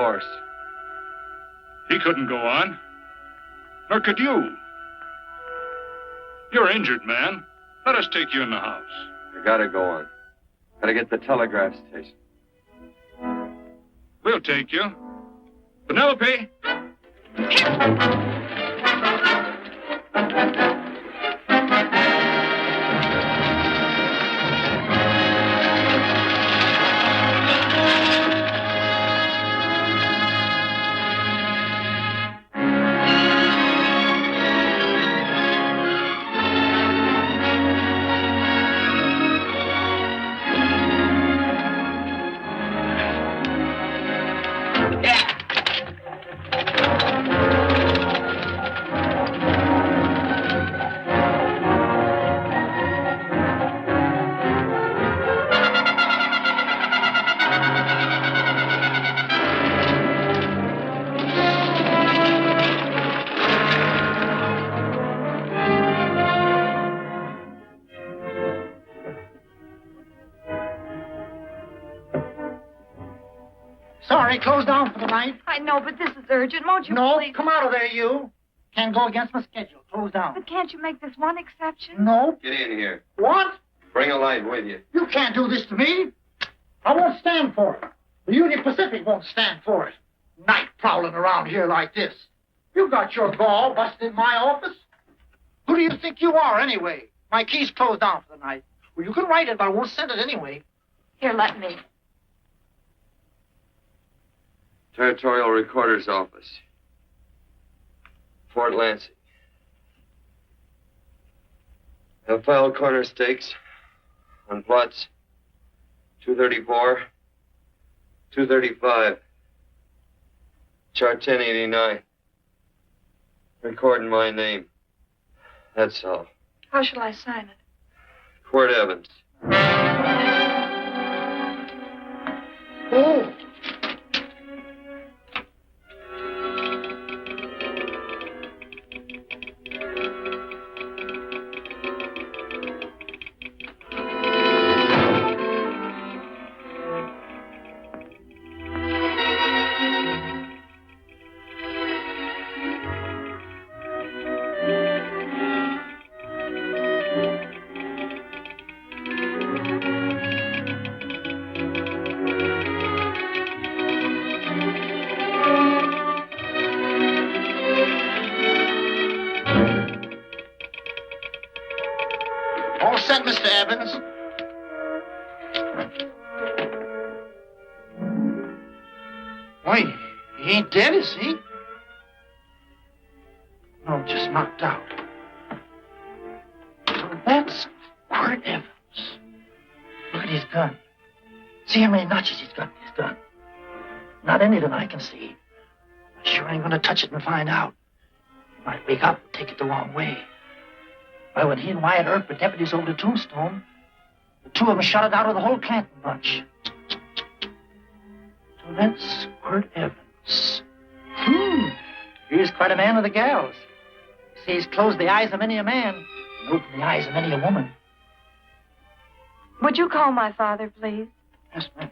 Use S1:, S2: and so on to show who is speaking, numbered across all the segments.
S1: horse.
S2: He couldn't go on. Nor could you. You're injured, man. Let us take you in the house.
S1: I gotta go on. Gotta get the telegraph station.
S2: We'll take you. Penelope!
S3: Sorry, closed down for the night.
S4: I know, but this is urgent. Won't you please?
S3: No, come out of there, you. Can't go against my schedule. Closed down.
S4: But can't you make this one exception?
S3: No.
S1: Get in here.
S3: What?
S1: Bring a light with you.
S3: You can't do this to me. I won't stand for it. The Union Pacific won't stand for it. Night prowling around here like this. You got your gall busting in my office. Who do you think you are, anyway? My key's closed down for the night. Well, you can write it, but I won't send it anyway.
S4: Here, let me.
S1: Territorial Recorder's Office. Fort Lansing. Have filed corner stakes on plots 234, 235, chart 1089. Recording my name. That's all.
S4: How shall I sign it?
S1: Quirt Evans.
S3: Oh. All set, Mr. Evans. Wait, he ain't dead, is he? No, just knocked out. So that's Quirt Evans. Look at his gun. See how many notches he's got in his gun. Not any that I can see. I sure ain't gonna touch it and find out. He might wake up and take it the wrong way. Why, when he and Wyatt Earp were deputies over to Tombstone, the two of them shot it out of the whole Clanton bunch. So that's Quirt Evans. He's quite a man with the gals. See, he's closed the eyes of many a man and opened the eyes of many a woman.
S4: Would you call my father, please?
S3: Yes, ma'am.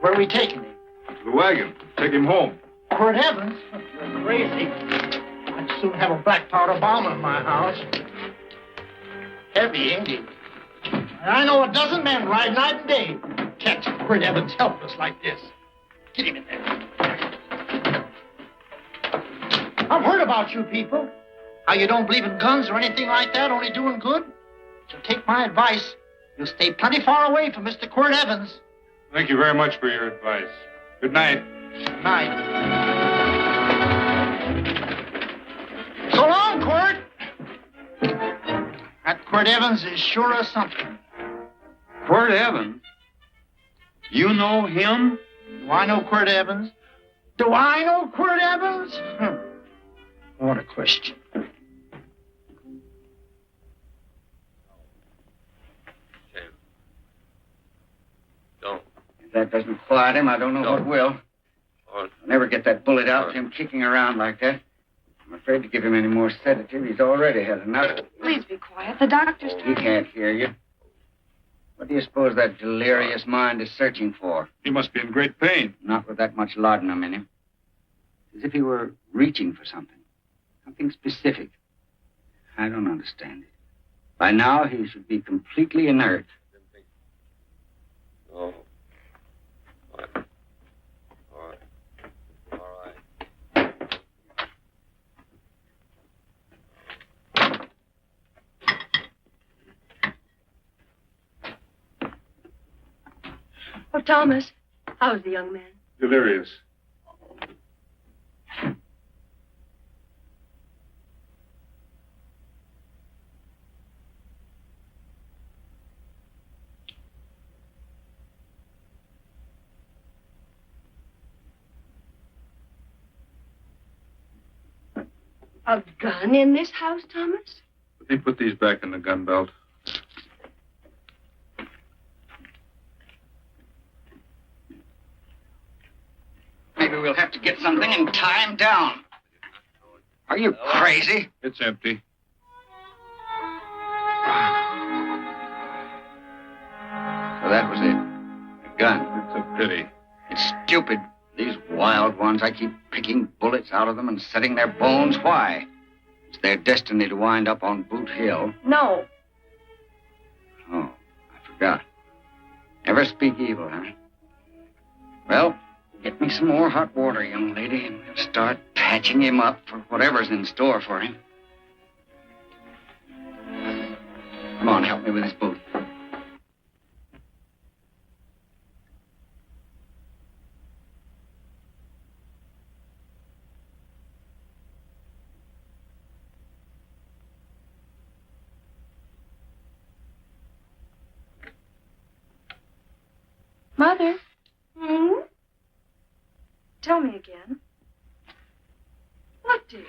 S3: Where are we taking him?
S2: The wagon. Take him home.
S3: Quirt Evans? You're crazy. I'd soon have a black powder bomb in my house. Heavy, ain't he? I know a dozen men ride night and day. Catch Quirt Evans helpless like this. Get him in there. I've heard about you people. How you don't believe in guns or anything like that, only doing good. So take my advice. You'll stay plenty far away from Mr. Quirt Evans.
S2: Thank you very much for your advice. Good night.
S3: Good night. So long, Quirt. That Quirt Evans is sure of something.
S1: Quirt Evans? You know him?
S3: Do I know Quirt Evans? Do I know Quirt Evans? What a question.
S1: Don't.
S5: If that doesn't quiet him, I don't know what will. I'll never get that bullet out with him kicking around like that. I'm afraid to give him any more sedative. He's already had enough.
S4: Please be quiet. quiet. The doctor's...
S5: He can't hear you. What do you suppose that delirious mind is searching for?
S2: He must be in great pain.
S5: Not with that much laudanum in him. As if he were reaching for something. Something specific. I don't understand it. By now, he should be completely inert.
S1: Oh. All right.
S6: Oh, Thomas, how's the young man?
S2: Delirious.
S6: A gun in this house, Thomas?
S2: Let me put these back in the gun belt.
S5: Maybe we'll have to get something and tie him down. Are you crazy?
S2: It's empty.
S5: So that was it. A gun.
S2: It's a pity.
S5: It's stupid. These wild ones, I keep picking bullets out of them and setting their bones. Why? It's their destiny to wind up on Boot Hill.
S4: No.
S5: Oh, I forgot. Never speak evil, huh? Well, get me some more hot water, young lady, and we'll start patching him up for whatever's in store for him. Come on, help me with his boot.
S4: Mother? Tell me again.
S6: What, dear?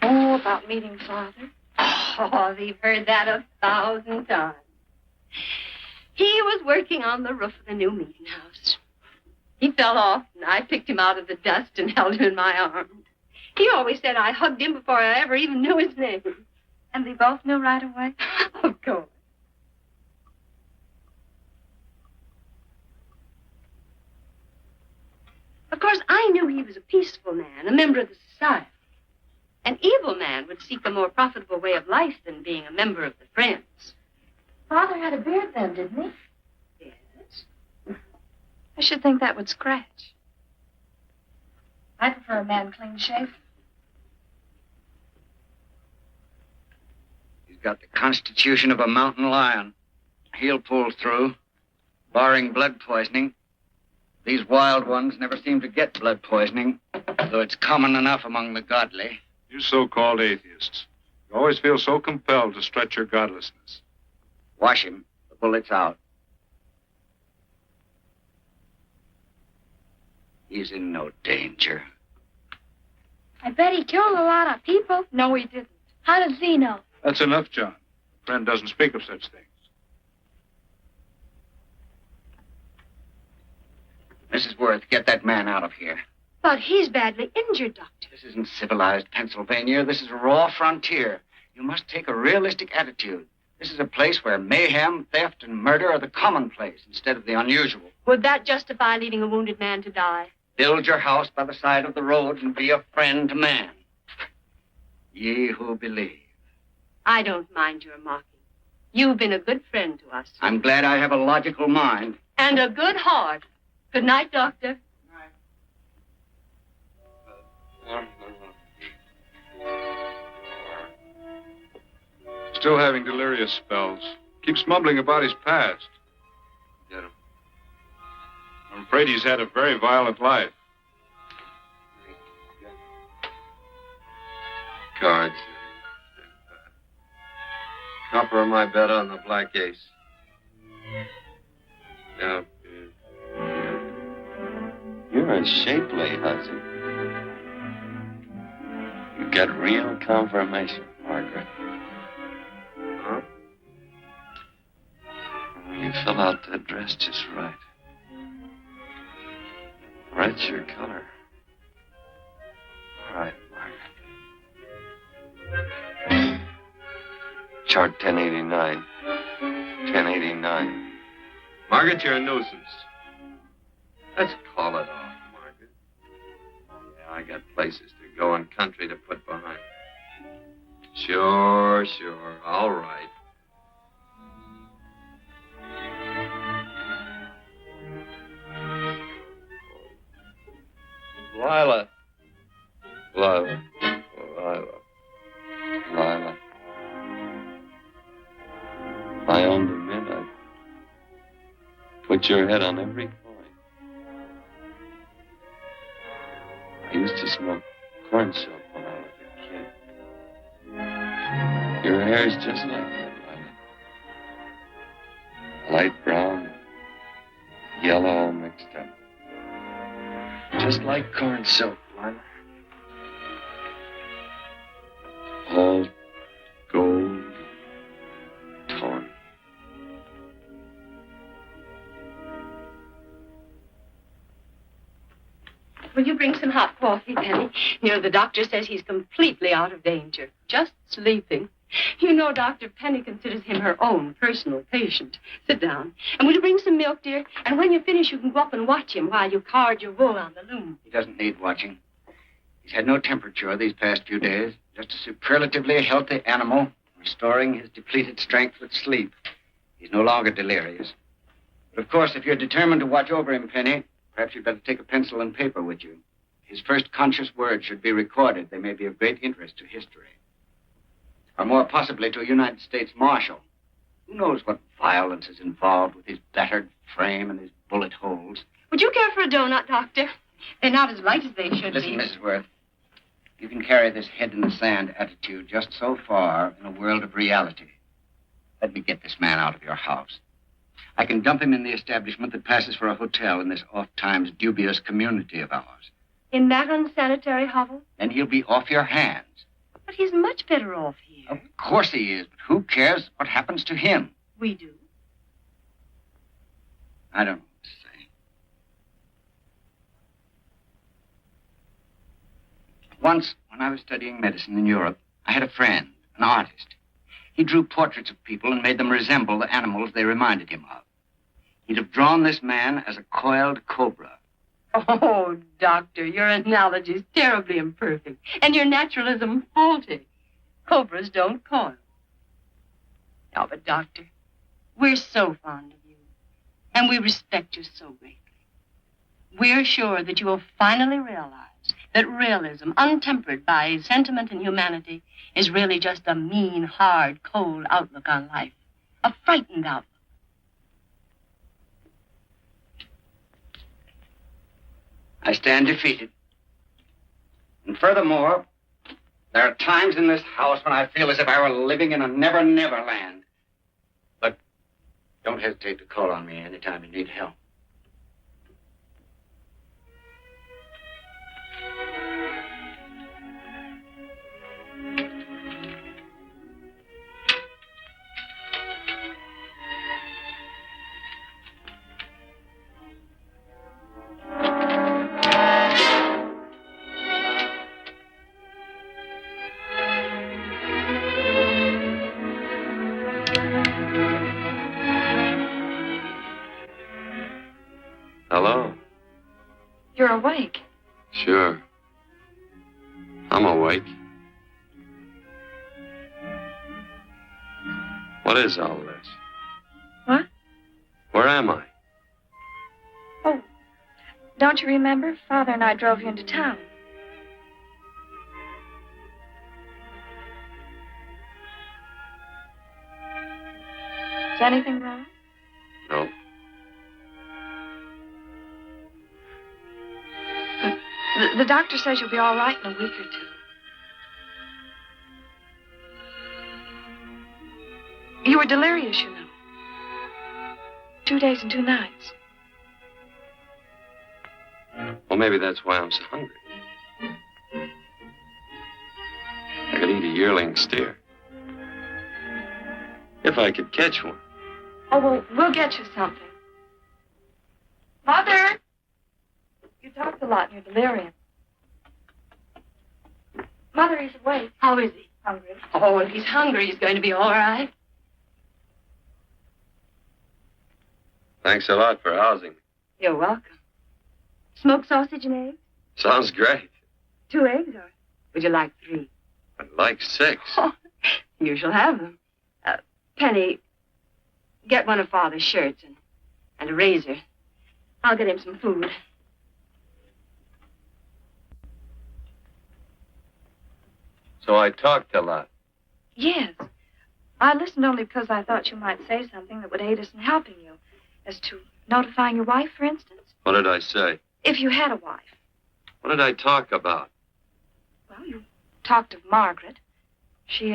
S4: Oh, about meeting Father.
S6: Oh, we've heard that 1,000 times. He was working on the roof of the new meeting house. He fell off, and I picked him out of the dust and held him in my arms. He always said I hugged him before I ever even knew his name.
S4: And they both knew right away?
S6: Of course. Of course, I knew he was a peaceful man, a member of the society. An evil man would seek a more profitable way of life than being a member of the Friends.
S4: Father had a beard then, didn't he?
S6: Yes.
S4: I should think that would scratch. I prefer a man clean shaven.
S5: He's got the constitution of a mountain lion. He'll pull through, barring blood poisoning. These wild ones never seem to get blood poisoning, though it's common enough among the godly.
S2: You so-called atheists. You always feel so compelled to stretch your godlessness.
S5: Wash him. The bullet's out. He's in no danger.
S4: I bet he killed a lot of people. No, he didn't. How does he know?
S2: That's enough, John. A friend doesn't speak of such things.
S5: Mrs. Worth, get that man out of here.
S6: But he's badly injured, Doctor.
S5: This isn't civilized Pennsylvania. This is a raw frontier. You must take a realistic attitude. This is a place where mayhem, theft, and murder are the commonplace instead of the unusual.
S6: Would that justify leaving a wounded man to die?
S5: Build your house by the side of the road and be a friend to man. Ye who believe.
S6: I don't mind your mocking. You've been a good friend to us.
S5: I'm glad I have a logical mind.
S6: And a good heart. Good night, Doctor.
S2: Still having delirious spells. Keeps mumbling about his past.
S1: Get him.
S2: I'm afraid he's had a very violent life.
S1: Cards. Copper on my bet on the black ace. Now, you're a shapely hussy. You got real confirmation, Margaret. Huh? You fill out that dress just right. Red's your color. All right, Margaret. Chart 1089. 1089.
S2: Margaret, you're a nuisance.
S1: Let's call it off, Margaret. Yeah, I got places to go and country to put behind. Sure. All right. Lila. If I owned a mint, I'd put your head on every coin. I used to smoke corn silk when I was a kid. Your hair's just like that, Lila. Light brown, yellow all mixed up. Just like corn silk, Lila. All gold, torn.
S6: Will you bring some hot coffee, Penny? You know, the doctor says he's completely out of danger. Just sleeping. You know, Dr. Penny considers him her own personal patient. Sit down. And will you bring some milk, dear? And when you finish, you can go up and watch him while you card your wool on the loom.
S5: He doesn't need watching. He's had no temperature these past few days. Just a superlatively healthy animal, restoring his depleted strength with sleep. He's no longer delirious. But, of course, if you're determined to watch over him, Penny, perhaps you'd better take a pencil and paper with you. His first conscious words should be recorded. They may be of great interest to history. Or more possibly to a United States Marshal. Who knows what violence is involved with his battered frame and his bullet holes.
S6: Would you care for a donut, Doctor? They're not as light as they should
S5: Listen,
S6: be.
S5: Mrs. Worth. You can carry this head-in-the-sand attitude just so far in a world of reality. Let me get this man out of your house. I can dump him in the establishment that passes for a hotel in this oft-times dubious community of ours.
S6: In that unsanitary hovel?
S5: Then he'll be off your hands.
S6: But he's much better off here.
S5: Of course he is, but who cares what happens to him?
S6: We do.
S5: I don't know what to say. Once, when I was studying medicine in Europe, I had a friend, an artist. He drew portraits of people and made them resemble the animals they reminded him of. He'd have drawn this man as a coiled cobra.
S6: Oh, Doctor, your analogy's terribly imperfect, and your naturalism faulty. Cobras don't coil. No, but, Doctor, we're so fond of you, and we respect you so greatly. We're sure that you will finally realize that realism, untempered by sentiment and humanity, is really just a mean, hard, cold outlook on life. A frightened outlook.
S5: I stand defeated. And furthermore, there are times in this house when I feel as if I were living in a never-never land. But don't hesitate to call on me anytime you need help.
S1: Hello?
S4: You're awake.
S1: Sure. I'm awake. What is all this?
S4: What?
S1: Where am I?
S4: Oh, don't you remember? Father and I drove you into town. Is anything wrong?
S1: No.
S4: The doctor says you'll be all right in a week or two. You were delirious, you know. 2 days and 2 nights.
S1: Well, maybe that's why I'm so hungry. I could eat a yearling steer. If I could catch one.
S4: Oh, well, we'll get you something. Mother! You talked a lot in your delirium. Mother, he's awake.
S6: How is he?
S4: Hungry.
S6: Oh, if he's hungry, he's going to be all right.
S1: Thanks a lot for housing.
S6: You're welcome. Smoked sausage and eggs?
S1: Sounds great.
S6: 2 eggs, or would you like 3?
S1: I'd like 6.
S6: Oh, you shall have them. Penny, get one of Father's shirts and a razor. I'll get him some food.
S1: So I talked a lot.
S4: Yes. I listened only because I thought you might say something that would aid us in helping you. As to notifying your wife, for instance.
S1: What did I say?
S4: If you had a wife.
S1: What did I talk about?
S4: Well, you talked of Margaret. She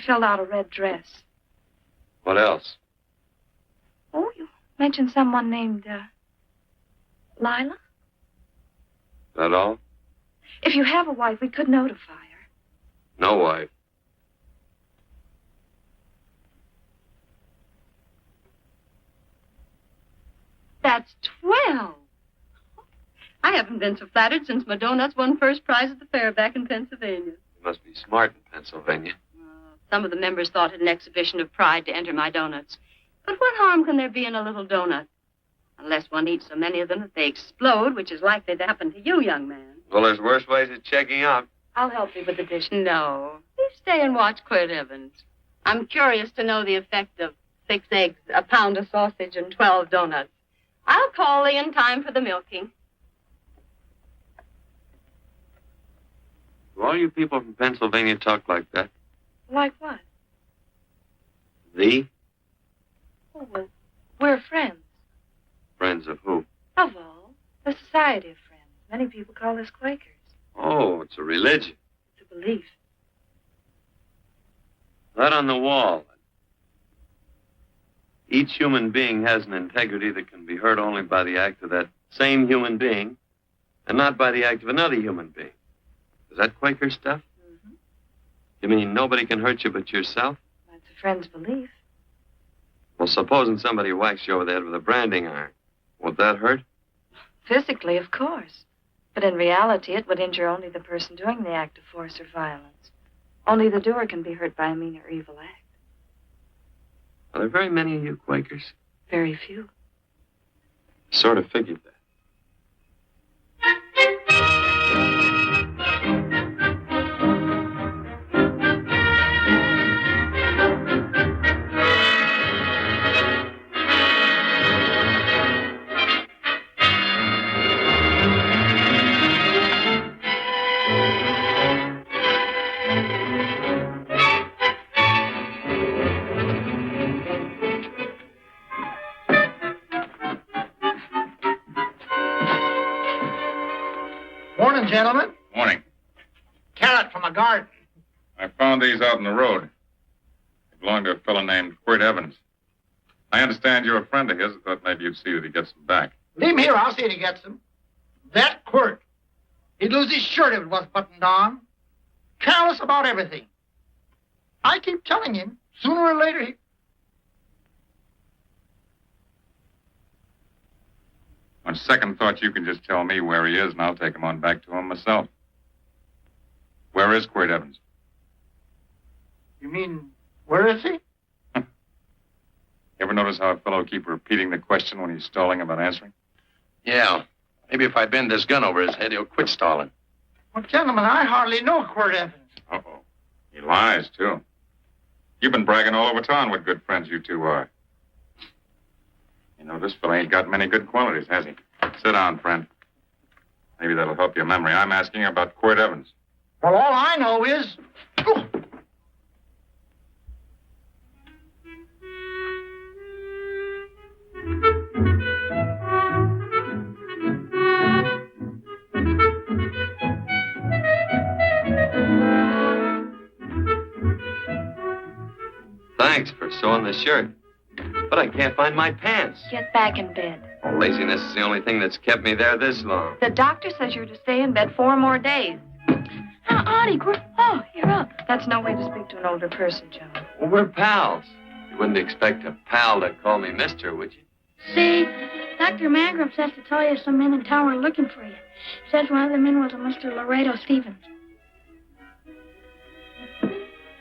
S4: filled out a red dress.
S1: What else?
S4: Oh, you mentioned someone named, Lila?
S1: That all?
S4: If you have a wife, we could notify her.
S1: No wife.
S6: That's 12. I haven't been so flattered since my donuts won first prize at the fair back in Pennsylvania.
S1: You must be smart in Pennsylvania.
S6: Some of the members thought it an exhibition of pride to enter my donuts. But what harm can there be in a little donut? Unless one eats so many of them that they explode, which is likely to happen to you, young man.
S1: Well, there's worse ways of checking out.
S4: I'll help you with the dish.
S6: No. You stay and watch Quirt Evans. I'm curious to know the effect of 6 eggs, a pound of sausage, and 12 donuts. I'll call Lee in time for the milking.
S1: Do all you people from Pennsylvania talk like that?
S4: Like what?
S1: The?
S4: Oh, well, we're friends.
S1: Friends of who?
S4: Of all. A society of friends. Many people call us Quakers.
S1: Oh, it's a religion.
S4: It's a belief.
S1: That on the wall. Each human being has an integrity that can be hurt only by the act of that same human being, and not by the act of another human being. Is that Quaker stuff?
S4: Mm-hmm.
S1: You mean nobody can hurt you but yourself?
S4: That's a friend's belief.
S1: Well, supposing somebody whacks you over the head with a branding iron. Won't that hurt?
S4: Physically, of course. But in reality, it would injure only the person doing the act of force or violence. Only the doer can be hurt by a mean or evil act.
S1: Are there very many of you Quakers?
S4: Very few.
S1: Sort of figured that.
S3: Morning, gentlemen.
S2: Morning.
S3: Carrot from a garden.
S2: I found these out on the road. They belong to a fellow named Quirt Evans. I understand you're a friend of his. I thought maybe you'd see that he gets them back.
S3: Leave him here. I'll see that he gets them. That Quirt. He'd lose his shirt if it wasn't buttoned on. Careless about everything. I keep telling him, sooner or later he...
S2: On second thought, you can just tell me where he is, and I'll take him on back to him myself. Where is Quirt Evans?
S3: You mean, where is he?
S2: You ever notice how a fellow keep repeating the question when he's stalling about answering?
S7: Yeah. Maybe if I bend this gun over his head, he'll quit stalling.
S3: Well, gentlemen, I hardly know Quirt Evans.
S2: Uh-oh. He lies, too. You've been bragging all over town what good friends you two are. You know, this fellow ain't got many good qualities, has he? Sit down, friend. Maybe that'll help your memory. I'm asking about Quirt Evans.
S3: Well, all I know is... Oh.
S1: Thanks for sewing the shirt. But I can't find my pants.
S4: Get back in bed.
S1: Oh, laziness is the only thing that's kept me there this long.
S4: The doctor says you're to stay in bed 4 more days. How oddie, Quirt. Oh, you're up. That's no way to speak to an older person, John.
S1: Well, we're pals. You wouldn't expect a pal to call me mister, would you?
S8: See, Dr. Mangrum says to tell you some men in town are looking for you. Says one of the men was a Mr. Laredo Stevens.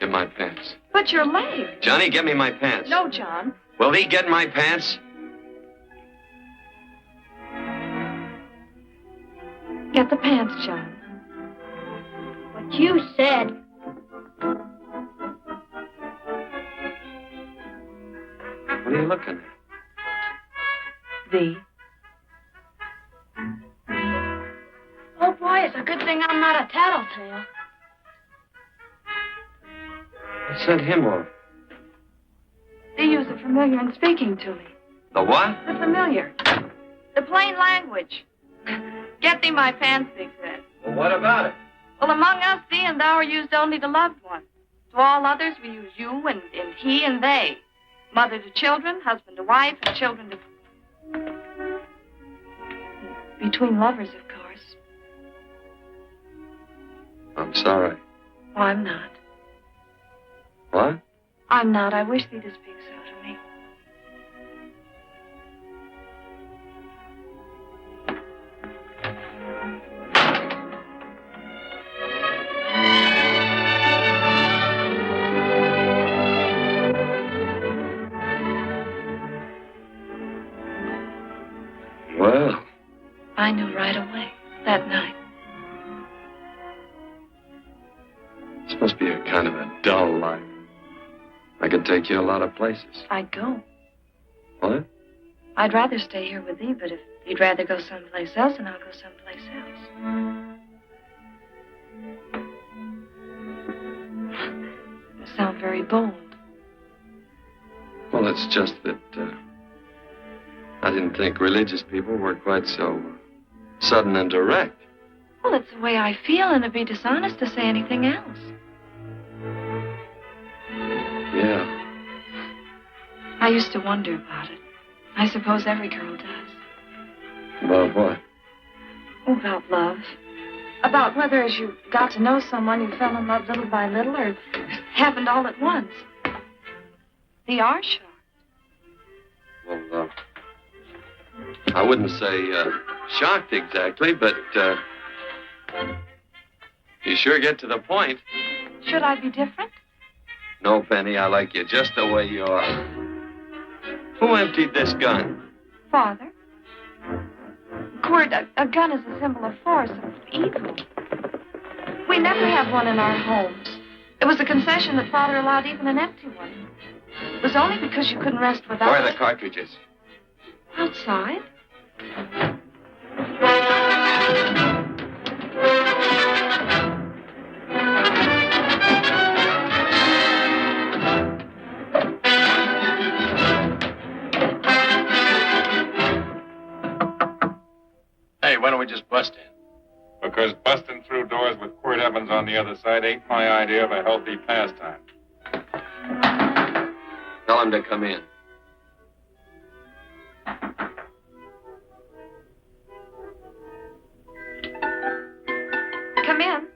S1: at my pants.
S4: But your leg.
S1: Johnny, get me my pants.
S4: No, John.
S1: Will he get my pants?
S4: Get the pants, John.
S8: What you said.
S1: What are you looking at?
S4: V.
S8: Oh, boy, it's a good thing I'm not a tattletale.
S1: What's that hymn of?
S4: They use the familiar in speaking to me.
S1: The what?
S4: The familiar. The plain language. Get thee my pants, Big said.
S1: Well, what about it?
S4: Well, among us, thee and thou are used only to loved ones. To all others, we use you and he and they. Mother to children, husband to wife, and children to... Between lovers, of course.
S1: I'm sorry.
S4: Oh, I'm not.
S1: What?
S4: I'm not. I wish thee to speak so to me.
S1: Well,
S4: I knew right away, that night.
S1: this must be a kind of a dull life. I could take you a lot of places.
S4: I'd go.
S1: What?
S4: I'd rather stay here with thee, but if you'd rather go someplace else, then I'll go someplace else. You sound very bold.
S1: Well, it's just that I didn't think religious people were quite so sudden and direct.
S4: Well, it's the way I feel, and it'd be dishonest to say anything else.
S1: Yeah.
S4: I used to wonder about it. I suppose every girl does.
S1: About what?
S4: Oh, about love. About whether as you got to know someone, you fell in love little by little, or it happened all at once. They are shocked.
S1: Well, I wouldn't say shocked exactly, but you sure get to the point.
S4: Should I be different?
S1: No, Penny, I like you just the way you are. Who emptied this gun?
S4: Father. Quirt, a gun is a symbol of force, of evil. We never have one in our homes. It was a concession that Father allowed even an empty one. It was only because you couldn't rest without
S1: Where are
S4: it.
S1: the cartridges?
S4: Outside.
S7: Hey, why don't we just bust in?
S2: Because busting through doors with Quirt Evans on the other side ain't my idea of a healthy pastime.
S1: Tell him to come in.
S4: Come in.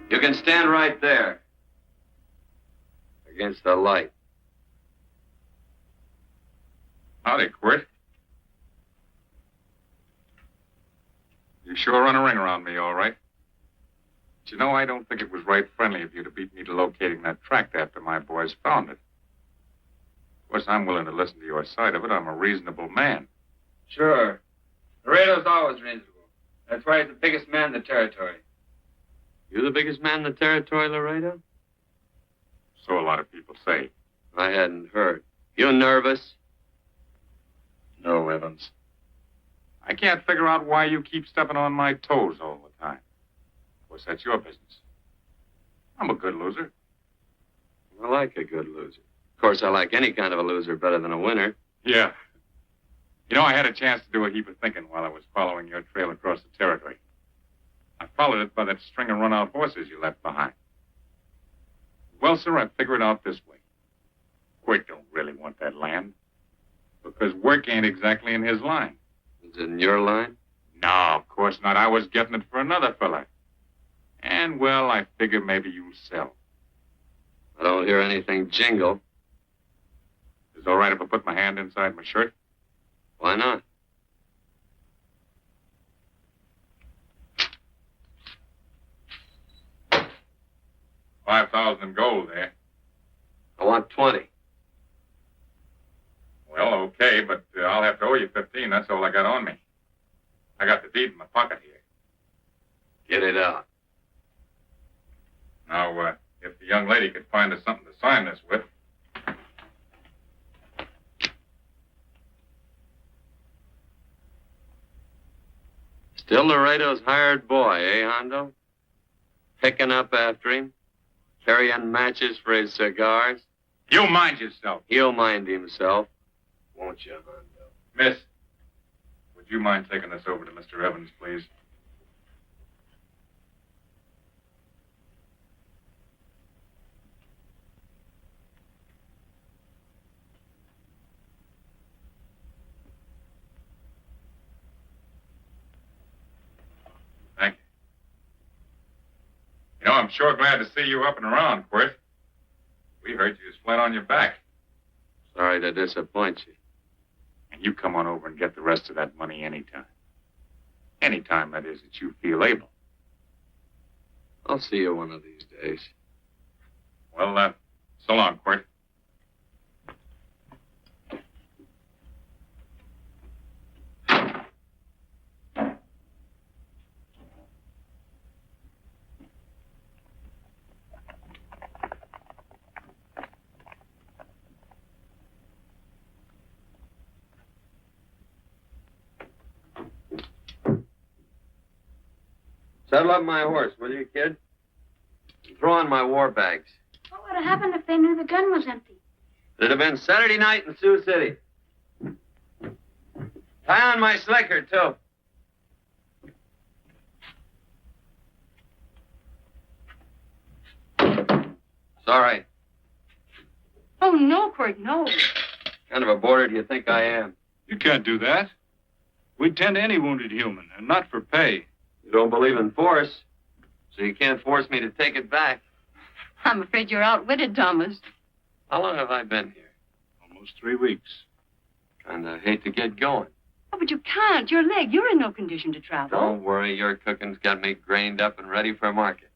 S1: You can stand right there. Against the light.
S2: Howdy, Quirt. You sure run a ring around me, all right. But you know, I don't think it was right friendly of you to beat me to locating that tract after my boys found it. Of course, I'm willing to listen to your side of it. I'm a reasonable man.
S9: Sure. Laredo's always reasonable. That's why he's the biggest man in the territory.
S1: You the biggest man in the territory, Laredo?
S2: So a lot of people say.
S1: I hadn't heard. You nervous?
S2: No, Evans. I can't figure out why you keep stepping on my toes all the time. Of course, that's your business. I'm a good loser.
S1: I like a good loser. Of course, I like any kind of a loser better than a winner.
S2: Yeah. You know, I had a chance to do a heap of thinking while I was following your trail across the territory. I followed it by that string of run-out horses you left behind. Well, sir, I figured it out this way. Quirt don't really want that land. Because work ain't exactly in his line.
S1: Is it in your line?
S2: No, of course not. I was getting it for another fella. And, well, I figure maybe you'll sell.
S1: I don't hear anything jingle.
S2: Is it all right if I put my hand inside my shirt?
S1: Why not?
S2: 5,000 in gold there.
S1: I want 20.
S2: Well, okay, but I'll have to owe you 15. That's all I got on me. I got the deed in my pocket here.
S1: Get it out.
S2: Now, if the young lady could find us something to sign this with.
S1: Still Laredo's hired boy, eh, Hondo? Picking up after him, carrying matches for his cigars.
S2: You mind yourself.
S1: He'll mind himself, won't you, Hondo?
S2: Miss, would you mind taking this over to Mr. Evans, please? Thank you. You know, I'm sure glad to see you up and around, Quirt. We heard you was flat on your back.
S1: Sorry to disappoint you.
S2: And you come on over and get the rest of that money anytime. Anytime, that is, that you feel able.
S1: I'll see you one of these days.
S2: Well, so long, Quirt.
S1: Saddle up my horse, will you, kid? Throw on my war bags.
S8: What would have happened if they knew the gun was empty?
S1: It'd have been Saturday night in Sioux City. Tie on my slicker, too. Sorry.
S6: Oh, no, Quirt, no.
S1: What kind of a boarder do you think I am?
S10: You can't do that. We'd tend to any wounded human, and not for pay.
S1: You don't believe in force, so you can't force me to take it back.
S6: I'm afraid you're outwitted, Thomas.
S1: How long have I been here?
S10: Almost 3 weeks.
S1: Kinda hate to get going.
S6: Oh, but you can't. Your leg, you're in no condition to travel.
S1: Don't worry, your cooking's got me grained up and ready for market.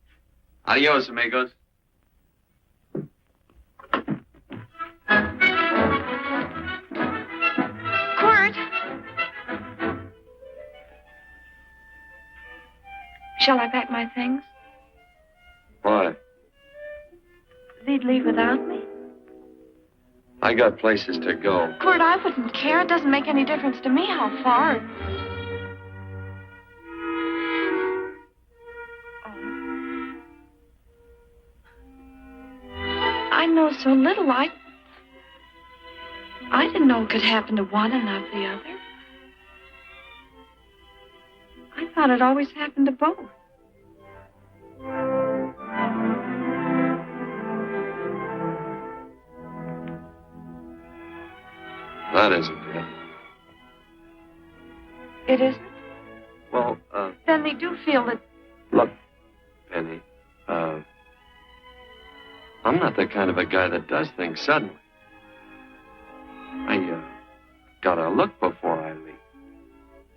S1: Adios, amigos.
S4: Quirt! Shall I pack my things?
S1: Why?
S4: They'd leave without me?
S1: I got places to go.
S4: Quirt, I wouldn't care. It doesn't make any difference to me how far. I know so little. I didn't know it could happen to one and not the other. I thought it always happened to both.
S1: That isn't it.
S4: It isn't?
S1: Well,
S4: Then they do feel that...
S1: look, Penny, I'm not the kind of a guy that does things suddenly. I, gotta look before I leave.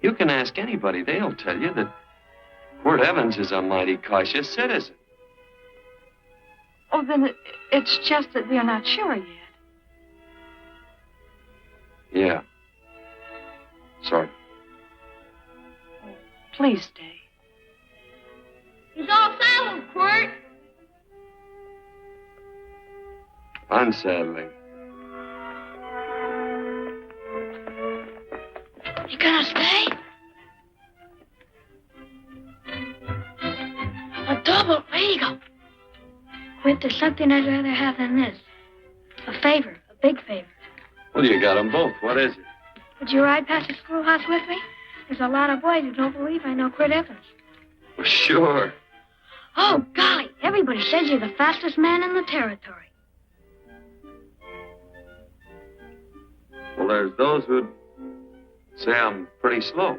S1: You can ask anybody. They'll tell you that Quirt Evans is a mighty cautious citizen.
S4: Oh, then it's just that we're not sure yet.
S1: Yeah. Sorry.
S4: Please stay.
S8: He's all saddled, Quirt.
S1: Unsaddling.
S8: You gonna stay? A double. Where you go? Quirt, there's something I'd rather have than this. A favor, a big favor.
S1: Well, you got them both. What is it?
S8: Would you ride past the schoolhouse with me? There's a lot of boys who don't believe I know Quirt Evans.
S1: Well, sure.
S8: Oh, golly, everybody says you're the fastest man in the territory.
S1: Well, there's those who'd say I'm pretty slow.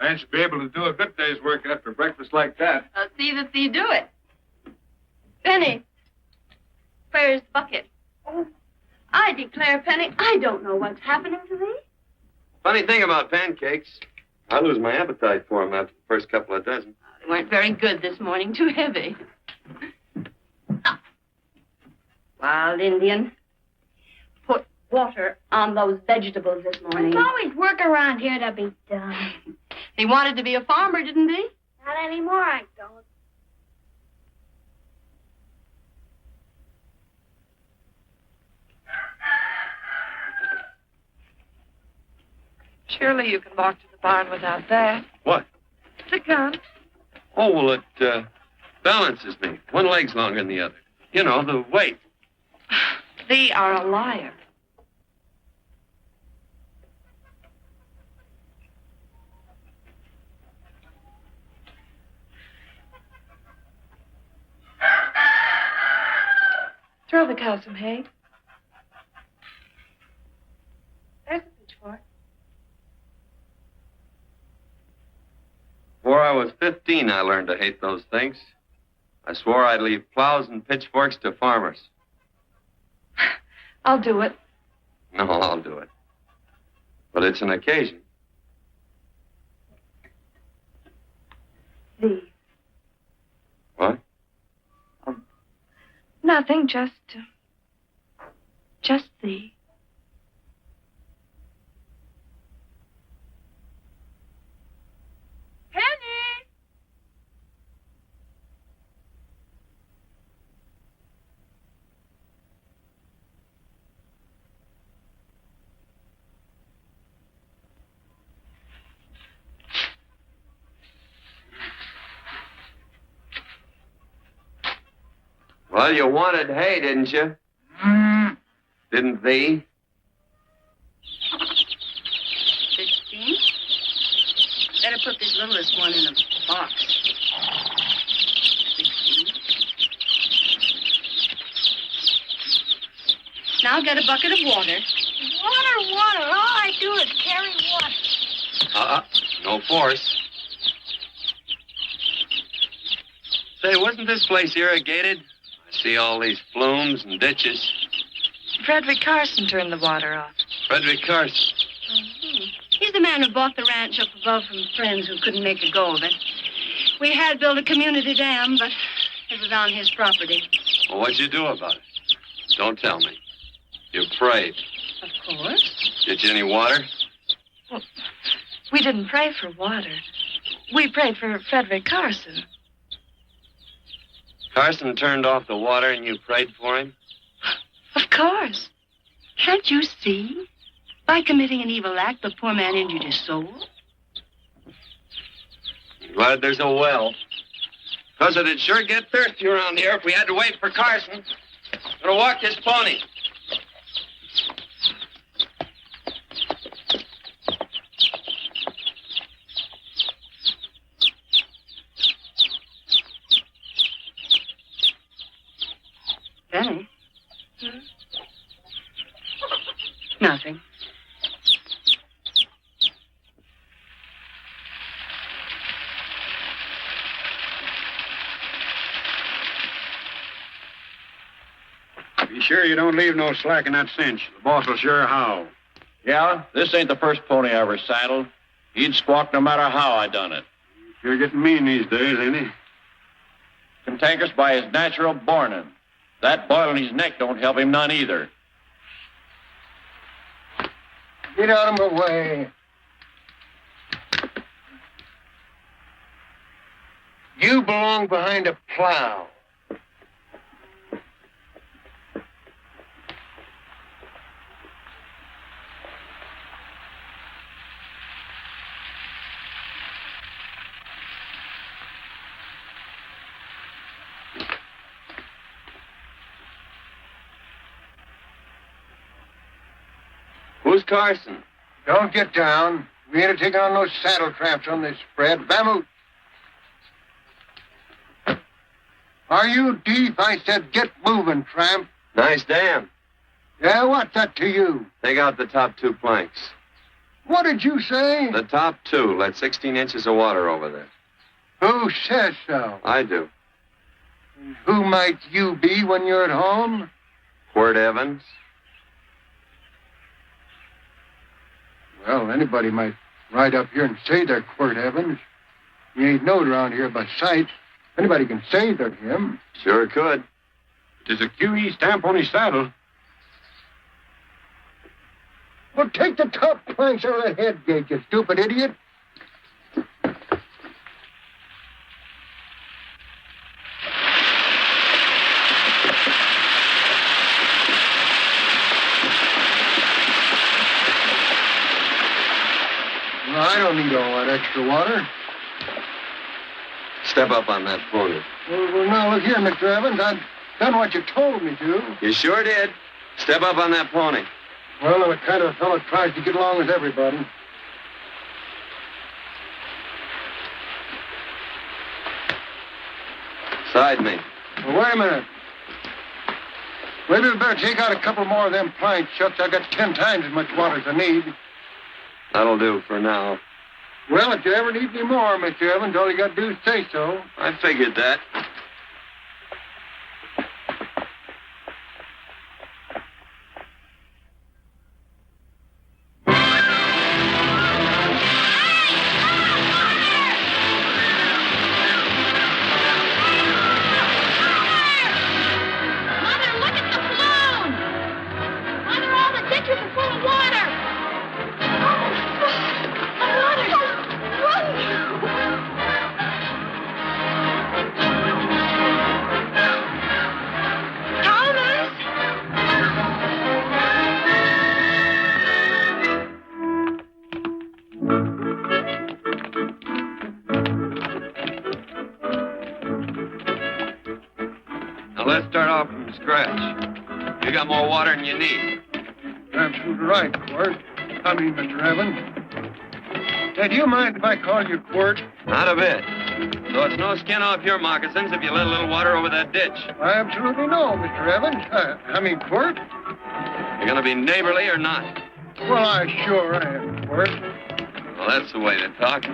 S10: Man should be able to do a good day's work after breakfast like that.
S6: I'll see that you do it. Penny, where's the bucket? Oh, I declare, Penny, I don't know what's happening to thee.
S1: Funny thing about pancakes, I lose my appetite for them after the first couple of dozen.
S6: They weren't very good this morning. Too heavy. Oh. Wild Indian. Put water on those vegetables this morning.
S8: There's always work around here to be done.
S6: He wanted to be a farmer, didn't he?
S8: Not anymore, I don't.
S4: Surely you can walk to the barn without that.
S1: What?
S4: The gun.
S1: Oh, well, it balances me. One leg's longer than the other. You know, the weight.
S4: Thee are a liar. Throw the cow some hay. There's a pitchfork.
S1: Before I was 15, I learned to hate those things. I swore I'd leave plows and pitchforks to farmers.
S4: I'll do it.
S1: No, I'll do it. But it's an occasion.
S4: Thee.
S1: What?
S4: Nothing, just thee.
S8: Penny!
S1: Well, you wanted hay, didn't you? Didn't thee?
S6: 15. Better put this littlest one in a box. 16. Now get a bucket of water.
S8: Water. All I do is carry water.
S1: No force. Say, wasn't this place irrigated? I see all these flumes and ditches.
S4: Frederick Carson turned the water off.
S1: Frederick Carson.
S6: Mm-hmm. He's the man who bought the ranch up above from friends who couldn't make a go of it. We had built a community dam, but it was on his property.
S1: Well, what'd you do about it? Don't tell me. You prayed.
S6: Of course.
S1: Get you any water?
S4: Well, we didn't pray for water. We prayed for Frederick Carson.
S1: Carson turned off the water and you prayed for him?
S4: Of course.
S6: Can't you see? By committing an evil act, the poor man injured his soul.
S1: I'm glad there's a well. Because it'd sure get thirsty around here if we had to wait for Carson. Gonna walk this pony.
S6: Benny? Nothing.
S11: Be sure you don't leave no slack in that cinch. The boss will sure howl.
S7: Yeah, this ain't the first pony I ever saddled. He'd squawk no matter how I done it.
S11: Sure getting mean these days, ain't he?
S7: Cantankerous by his natural bornin'. That boil in his neck don't help him none either.
S3: Get out of my way. You belong behind a plow.
S1: Who's Carson?
S3: Don't get down. We ain't taking on no saddle traps on this spread. Vamoose. Are you deep? I said get moving, tramp.
S1: Nice dam.
S3: Yeah, what's that to you?
S1: Take out the top 2 planks.
S3: What did you say?
S1: The top 2. Let 16 inches of water over there.
S3: Who says so?
S1: I do.
S3: Who might you be when you're at home?
S1: Quirt Evans.
S11: Well, anybody might ride up here and say they're Quirt Evans. He ain't known around here by sight. Anybody can say they're him.
S1: Sure could.
S11: There's a QE stamp on his saddle. Well, take the top planks out of the head gate, you stupid idiot. Well, I don't need all that extra water.
S1: Step up on that pony.
S11: Well, now, look here, Mr. Evans. I've done what you told me to.
S1: You sure did. Step up on that pony.
S11: Well, I'm the kind of fellow tries to get along with everybody.
S1: Side me.
S11: Well, wait a minute. Maybe we better take out a couple more of them planks, Shucks. I got 10 times as much water as I need.
S1: That'll do for now.
S11: Well, if you ever need any more, Mr. Evans, all you got to do is say so.
S1: I figured that. Now, let's start off from scratch. You got more water than you need.
S11: You're absolutely right, Quirt. Mr. Evans. Hey, do you mind if I call you Quirt?
S1: Not a bit. So it's no skin off your moccasins if you let a little water over that ditch.
S11: I absolutely know, Mr. Evans. Quirt.
S1: You're going to be neighborly or not?
S11: Well, I sure am, Quirt.
S1: Well, that's the way to talk.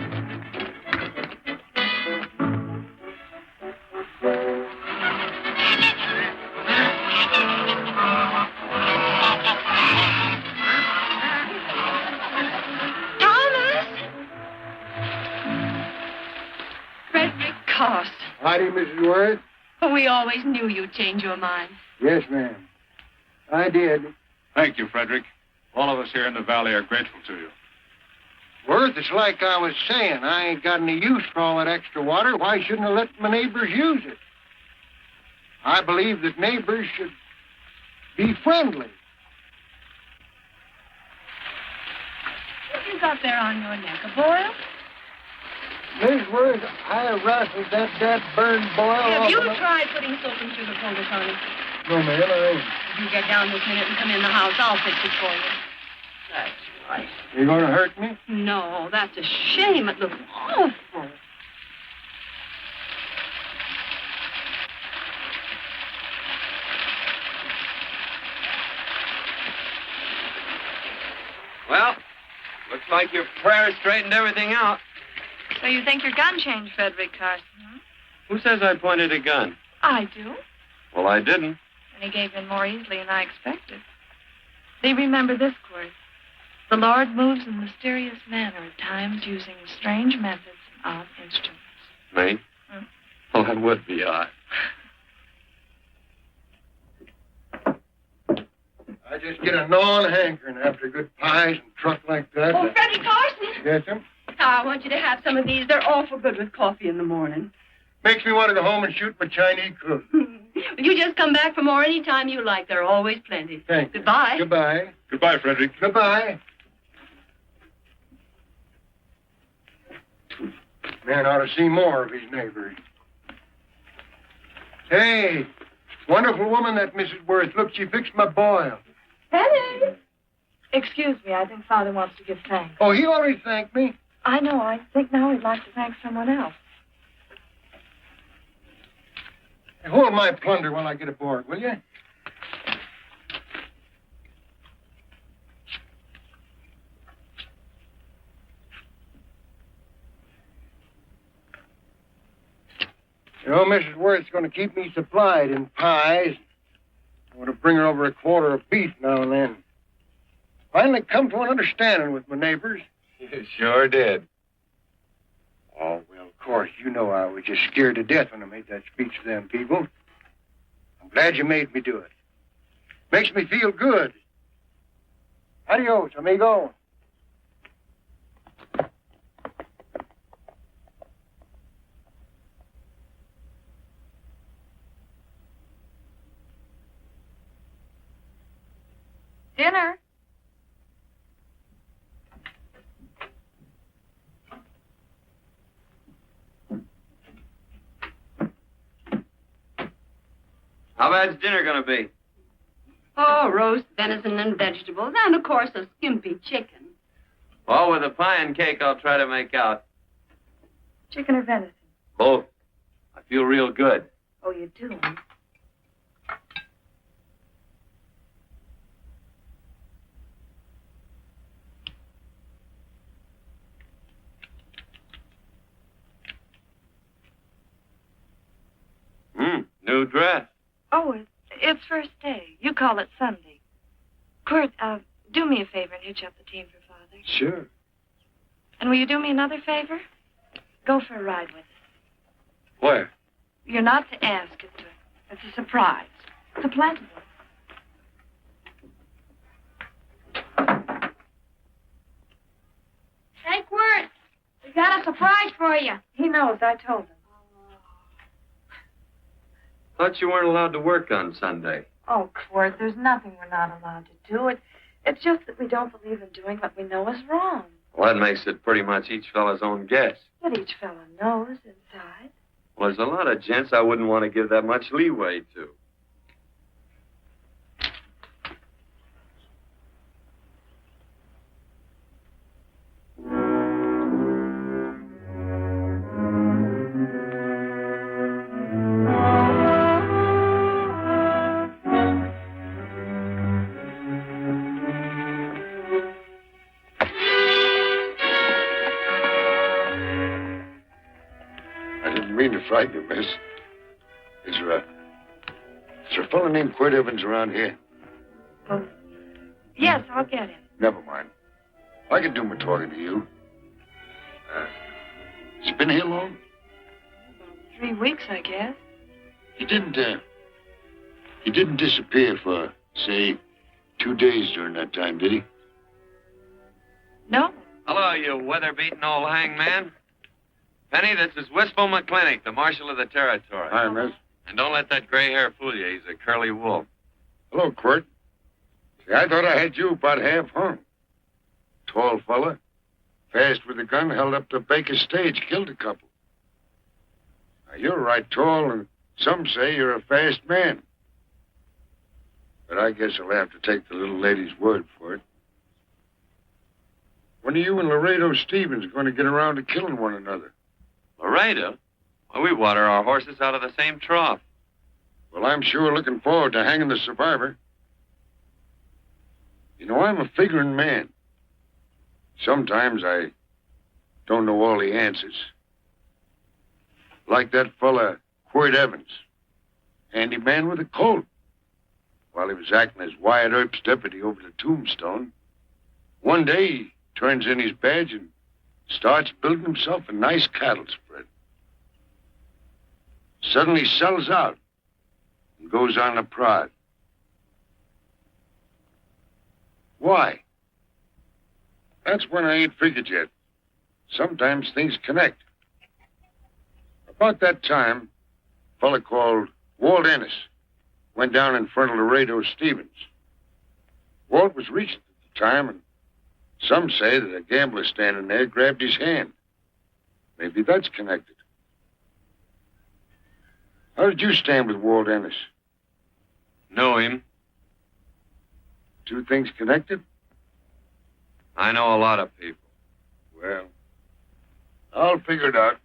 S11: Howdy, Mrs. Worth.
S6: Oh, we always knew you'd change your mind.
S11: Yes, ma'am. I did.
S10: Thank you, Frederick. All of us here in the valley are grateful to you.
S11: Worth, it's like I was saying. I ain't got any use for all that extra water. Why shouldn't I let my neighbors use it? I believe that neighbors should be friendly.
S6: What you got there on your neck, a boil?
S11: Miss Worth, I rustled that burned boil
S6: Have you
S11: off
S6: tried putting soap and sugar coaters on it?
S11: No, ma'am, I ain't.
S6: If you get down this minute and come in the house, I'll fix it for you. That's right.
S11: You gonna hurt me?
S6: No, that's a shame. It looks awful.
S1: Well, looks like your prayer straightened everything out.
S4: So you think your gun changed, Frederick Carson, huh?
S1: Who says I pointed a gun?
S4: I do.
S1: Well, I didn't.
S4: And he gave in more easily than I expected. Do you remember this, Quirt? The Lord moves in mysterious manner at times using strange methods and odd instruments.
S1: Me? Well, that would be odd.
S11: I just get a gnawing hankering after good pies and truck like that.
S6: Oh, Frederick Carson!
S11: Yes, ma'am?
S6: I want you to have some of these. They're awful good with coffee in the morning.
S11: Makes me want to go home and shoot my Chinese cook.
S6: You just come back for more any time you like. There are always plenty.
S11: Thanks.
S6: Goodbye.
S11: Goodbye.
S10: Goodbye, Frederick.
S11: Goodbye. Man ought to see more of his neighbors. Hey, wonderful woman, that Mrs. Worth. Look, she fixed my boil.
S4: Penny! Excuse me, I think Father wants to give thanks.
S11: Oh, he already thanked me.
S4: I know. I think now he'd like to thank someone else.
S11: Hey, hold my plunder while I get aboard, will you? You know, Mrs. Worth's going to keep me supplied in pies. I want to bring her over a quarter of beef now and then. Finally come to an understanding with my neighbors.
S1: You sure did.
S11: Oh, well, of course, you know I was just scared to death when I made that speech to them people. I'm glad you made me do it. Makes me feel good. Adios, amigo.
S4: Dinner.
S1: How bad's dinner going to be?
S6: Oh, roast venison and vegetables, and, of course, a skimpy chicken.
S1: Well, with a pie and cake, I'll try to make out.
S4: Chicken or venison?
S1: Both. I feel real good.
S4: Oh, you do?
S1: New dress.
S4: Oh, it's first day. You call it Sunday. Quirt, do me a favor and hitch up the team for Father.
S1: Sure.
S4: And will you do me another favor? Go for a ride with us.
S1: Where?
S4: You're not to ask. It's a surprise. It's a pleasant one.
S8: Hey, Quirt, we got a surprise for you.
S4: He knows. I told him.
S1: Thought you weren't allowed to work on Sunday.
S4: Oh, Quirt, there's nothing we're not allowed to do. It's just that we don't believe in doing what we know is wrong.
S1: Well, that makes it pretty much each fella's own guess.
S4: But each fella knows inside.
S1: Well, there's a lot of gents I wouldn't want to give that much leeway to.
S12: Frighten you, miss. Is there a fellow named Quirt Evans around here?
S4: Oh, yes, I'll get him.
S12: Never mind. I can do my talking to you. Has he been here long?
S4: 3 weeks, I guess.
S12: He didn't disappear for, say, 2 days during that time, did he?
S4: No.
S1: Hello, you weather-beaten old hangman. Penny, this is Wistful McClintock, the marshal of the territory.
S12: Hi, miss.
S1: And don't let that gray hair fool you. He's a curly wolf.
S12: Hello, Quirt. See, I thought I had you about half hung. Tall fella, fast with a gun, held up the Baker stage, killed a couple. Now, you're right tall, and some say you're a fast man. But I guess I'll have to take the little lady's word for it. When are you and Laredo Stevens going to get around to killing one another?
S1: Laredo? Well, we water our horses out of the same trough.
S12: Well, I'm sure looking forward to hanging the survivor. You know, I'm a figuring man. Sometimes I don't know all the answers. Like that fella, Quirt Evans. Handy man with a Colt. While he was acting as Wyatt Earp's deputy over the Tombstone, one day he turns in his badge and starts building himself a nice cattle spread. Suddenly sells out and goes on the prod. Why? That's when I ain't figured yet. Sometimes things connect. About that time, a fella called Walt Ennis went down in front of Laredo Stevens. Walt was reaching at the time, and some say that a gambler standing there grabbed his hand. Maybe that's connected. How did you stand with Walt Ennis?
S1: Know him.
S12: Two things connected?
S1: I know a lot of people.
S12: Well, I'll figure it out.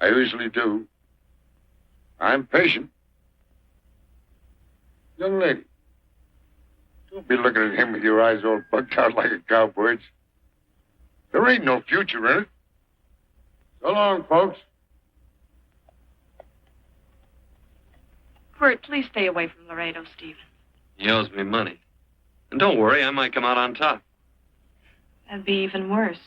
S12: I usually do. I'm patient. Young lady, don't be looking at him with your eyes all bugged out like a cowbird's. There ain't no future in it. So long, folks.
S4: Quirt, please stay away from Laredo Stevens.
S1: He owes me money. And don't worry, I might come out on top.
S4: That'd be even worse.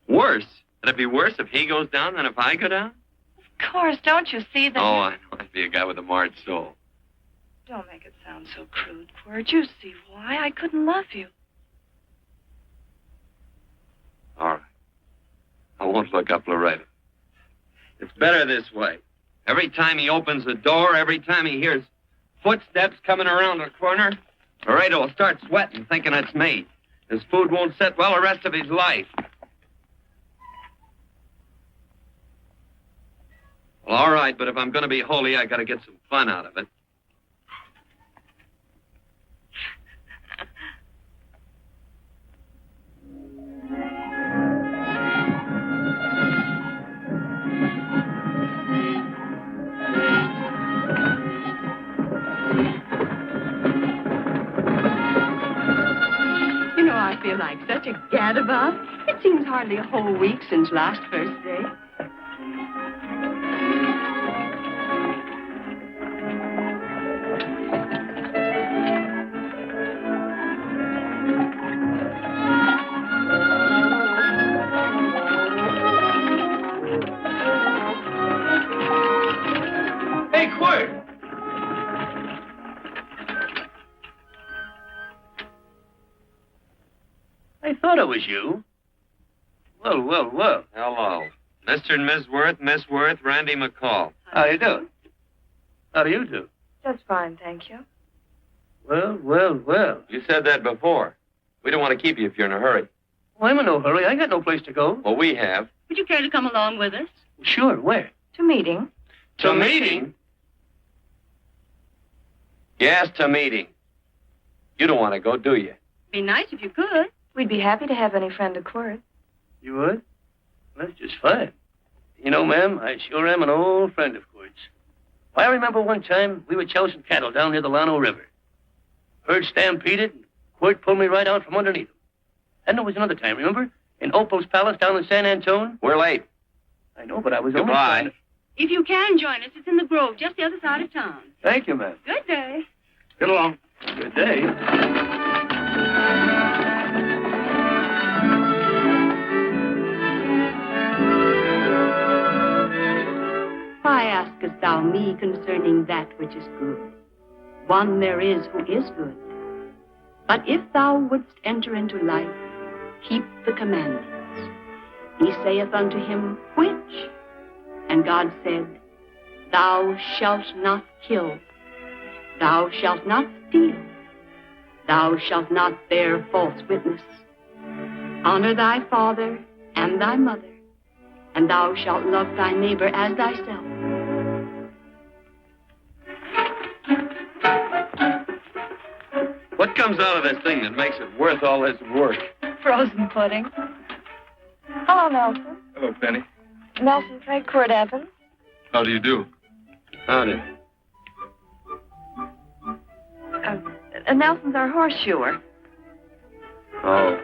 S1: Worse? It'd be worse if he goes down than if I go down?
S4: Of course, don't you see that?
S1: Oh, I know. I'd be a guy with a marred soul.
S4: Don't make it sound so crude, Quirt. You see why I couldn't love you.
S1: All right. I won't look up Laredo. It's better this way. Every time he opens the door, every time he hears footsteps coming around the corner, Laredo will start sweating, thinking it's me. His food won't sit well the rest of his life. Well, all right, but if I'm going to be holy, I got to get some fun out of it.
S6: You know, I feel like such a gadabout. It seems hardly a whole week since last first day.
S1: Hey, Quirt!
S13: I thought it was you. Well, well, well.
S1: Hello. Mr. and Miss Worth, Randy McCall.
S13: How do you do? How do you do?
S4: Just fine, thank you.
S13: Well, well, well.
S1: You said that before. We don't want to keep you if you're in a hurry.
S13: Well, I'm in no hurry. I got no place to go.
S1: Well, we have.
S6: Would you care to come along with us?
S13: Sure, where?
S4: To meeting.
S1: To meeting? Yes, to meeting. You don't want to go, do you?
S6: Be nice if you could.
S4: We'd be happy to have any friend of Quirt.
S13: You would? Well, that's just fine. You know, ma'am, I sure am an old friend of Quirt's. I remember one time we were chousing cattle down near the Llano River. Herd stampeded, and Quirt pulled me right out from underneath him. And there was another time, remember? In Opal's Palace down in San Antone?
S1: We're late.
S13: I know, but I was only
S1: Goodbye.
S13: trying to...
S6: If you can join us, it's in the Grove, just the other side of town.
S13: Thank you, ma'am.
S6: Good day.
S13: Get along. Good day.
S6: Why askest thou me concerning that which is good? One there is who is good. But if thou wouldst enter into life, keep the commandments. He saith unto him, which? And God said, Thou shalt not kill. Thou shalt not steal. Thou shalt not bear false witness. Honor thy father and thy mother, and thou shalt love thy neighbor as thyself.
S1: What comes out of this thing that makes it worth all this work?
S4: Frozen pudding. Hello, Nelson.
S10: Hello, Penny.
S4: Nelson Craig, Quirt Evans.
S10: How do you do?
S1: Howdy.
S4: Nelson's our horseshoer.
S1: Oh.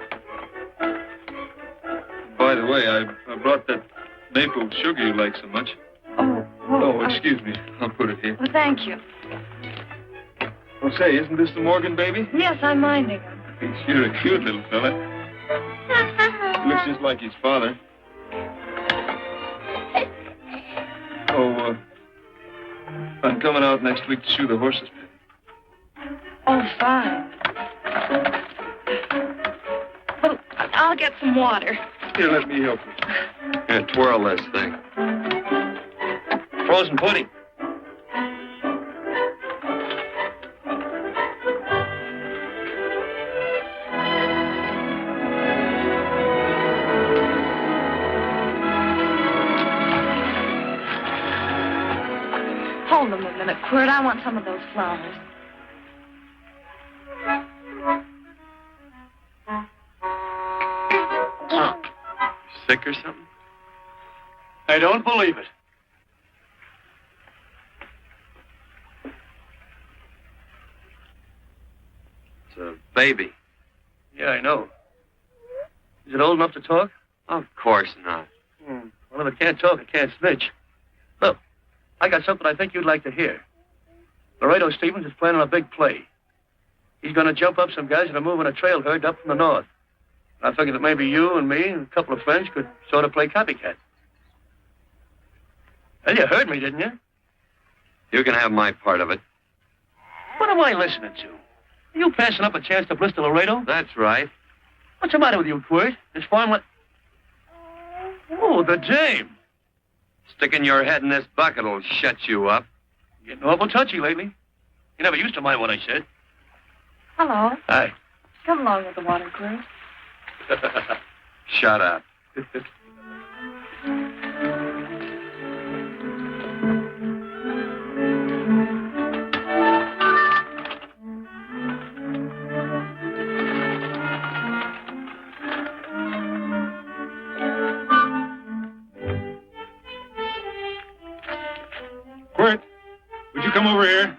S10: By the way, I brought that maple sugar you like so much.
S4: Oh, well,
S10: Excuse me. I'll put it here.
S4: Well, thank you.
S10: Well, say, isn't this the Morgan baby?
S4: Yes, I'm minding him.
S10: He's sure a cute little fella. Looks just like his father. I'm coming out next week to shoe the horses.
S4: Oh, fine. Well, I'll get some water.
S10: Here, let me help you.
S1: Here, twirl this thing. Frozen pudding.
S4: Hold them a minute, Quirt. I want some of those flowers.
S1: Sick or something?
S13: I don't believe it.
S1: It's a baby.
S13: Yeah, I know. Is it old enough to talk?
S1: Of course not.
S13: Well, if it can't talk, it can't snitch. Look, I got something I think you'd like to hear. Laredo Stevens is planning a big play. He's going to jump up some guys that are moving a trail herd up from the north. I figured that maybe you and me and a couple of friends could sort of play copycat. Well, you heard me, didn't you?
S1: You can have my part of it.
S13: What am I listening to? Are you passing up a chance to blister Laredo?
S1: That's right.
S13: What's the matter with you, Quirt? This farmland... Oh, the dame.
S1: Sticking your head in this bucket will shut you up.
S13: You're getting awful touchy lately. You never used to mind what I said.
S4: Hello.
S13: Hi.
S4: Come along with the water, Quirt.
S1: Shut up.
S10: Quirt, would you come over here?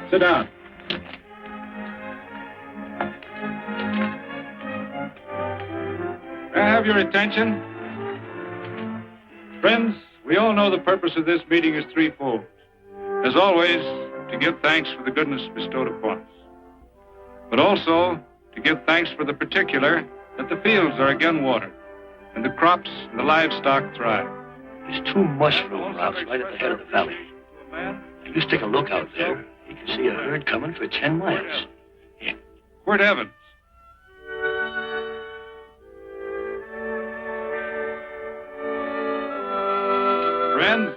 S10: Sit down. May I have your attention? Friends, we all know the purpose of this meeting is threefold. As always, to give thanks for the goodness bestowed upon us, but also to give thanks for the particular that the fields are again watered and the crops and the livestock thrive.
S13: There's 2 mushroom routes right at the head of the valley. If you stick a look out there, you can see a herd coming for 10 miles. Yeah.
S10: Quirt Evans. Friends,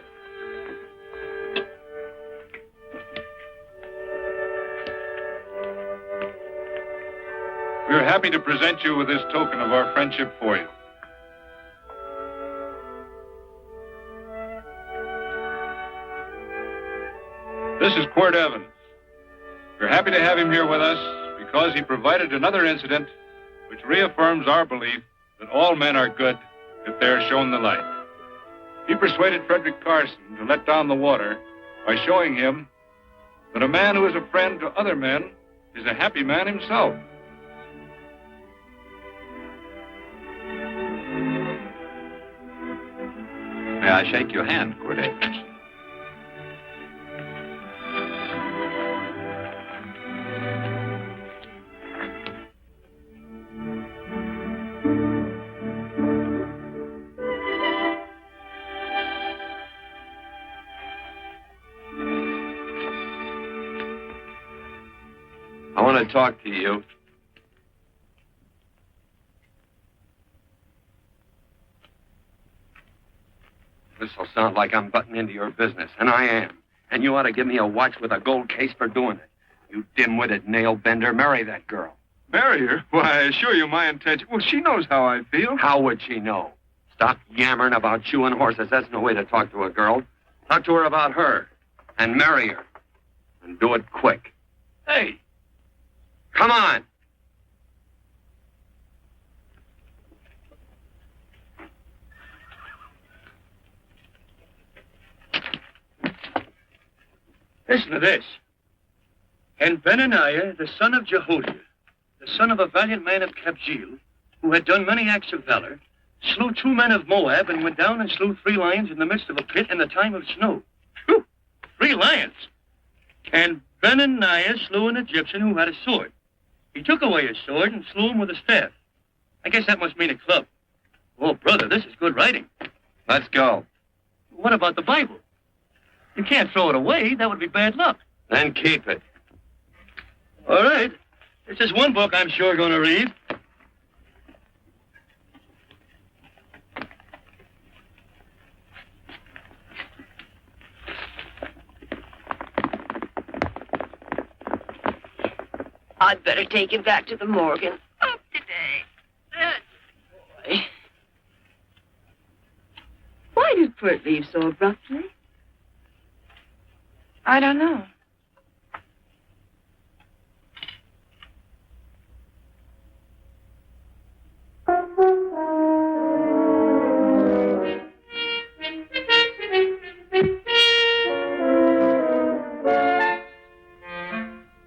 S10: we are happy to present you with this token of our friendship for you. This is Quirt Evans. We're happy to have him here with us because he provided another incident which reaffirms our belief that all men are good if they are shown the light. He persuaded Frederick Carson to let down the water by showing him that a man who is a friend to other men is a happy man himself.
S1: May I shake your hand, Quirt Evans? I want to talk to you. This'll sound like I'm butting into your business, and I am. And you ought to give me a watch with a gold case for doing it. You dim-witted nail-bender, marry that girl.
S10: Marry her? Why, I assure you my intention... Well, she knows how I feel.
S1: How would she know? Stop yammering about shoeing horses. That's no way to talk to a girl. Talk to her about her, and marry her. And do it quick.
S13: Hey!
S1: Come on!
S13: Listen to this. And Benaniah, the son of Jehoiada, the son of a valiant man of Kabzeel, who had done many acts of valor, slew 2 men of Moab and went down and slew 3 lions in the midst of a pit in the time of snow. Whew! 3 lions! And Benaniah slew an Egyptian who had a sword. He took away his sword and slew him with a staff. I guess that must mean a club. Oh, brother, this is good writing.
S1: Let's go.
S13: What about the Bible? You can't throw it away. That would be bad luck.
S1: Then keep it.
S13: All right. This is one book I'm sure going to read.
S6: I'd better take him back to the morgue and up today. Boy. Why did Quirt leave so abruptly?
S4: I don't know.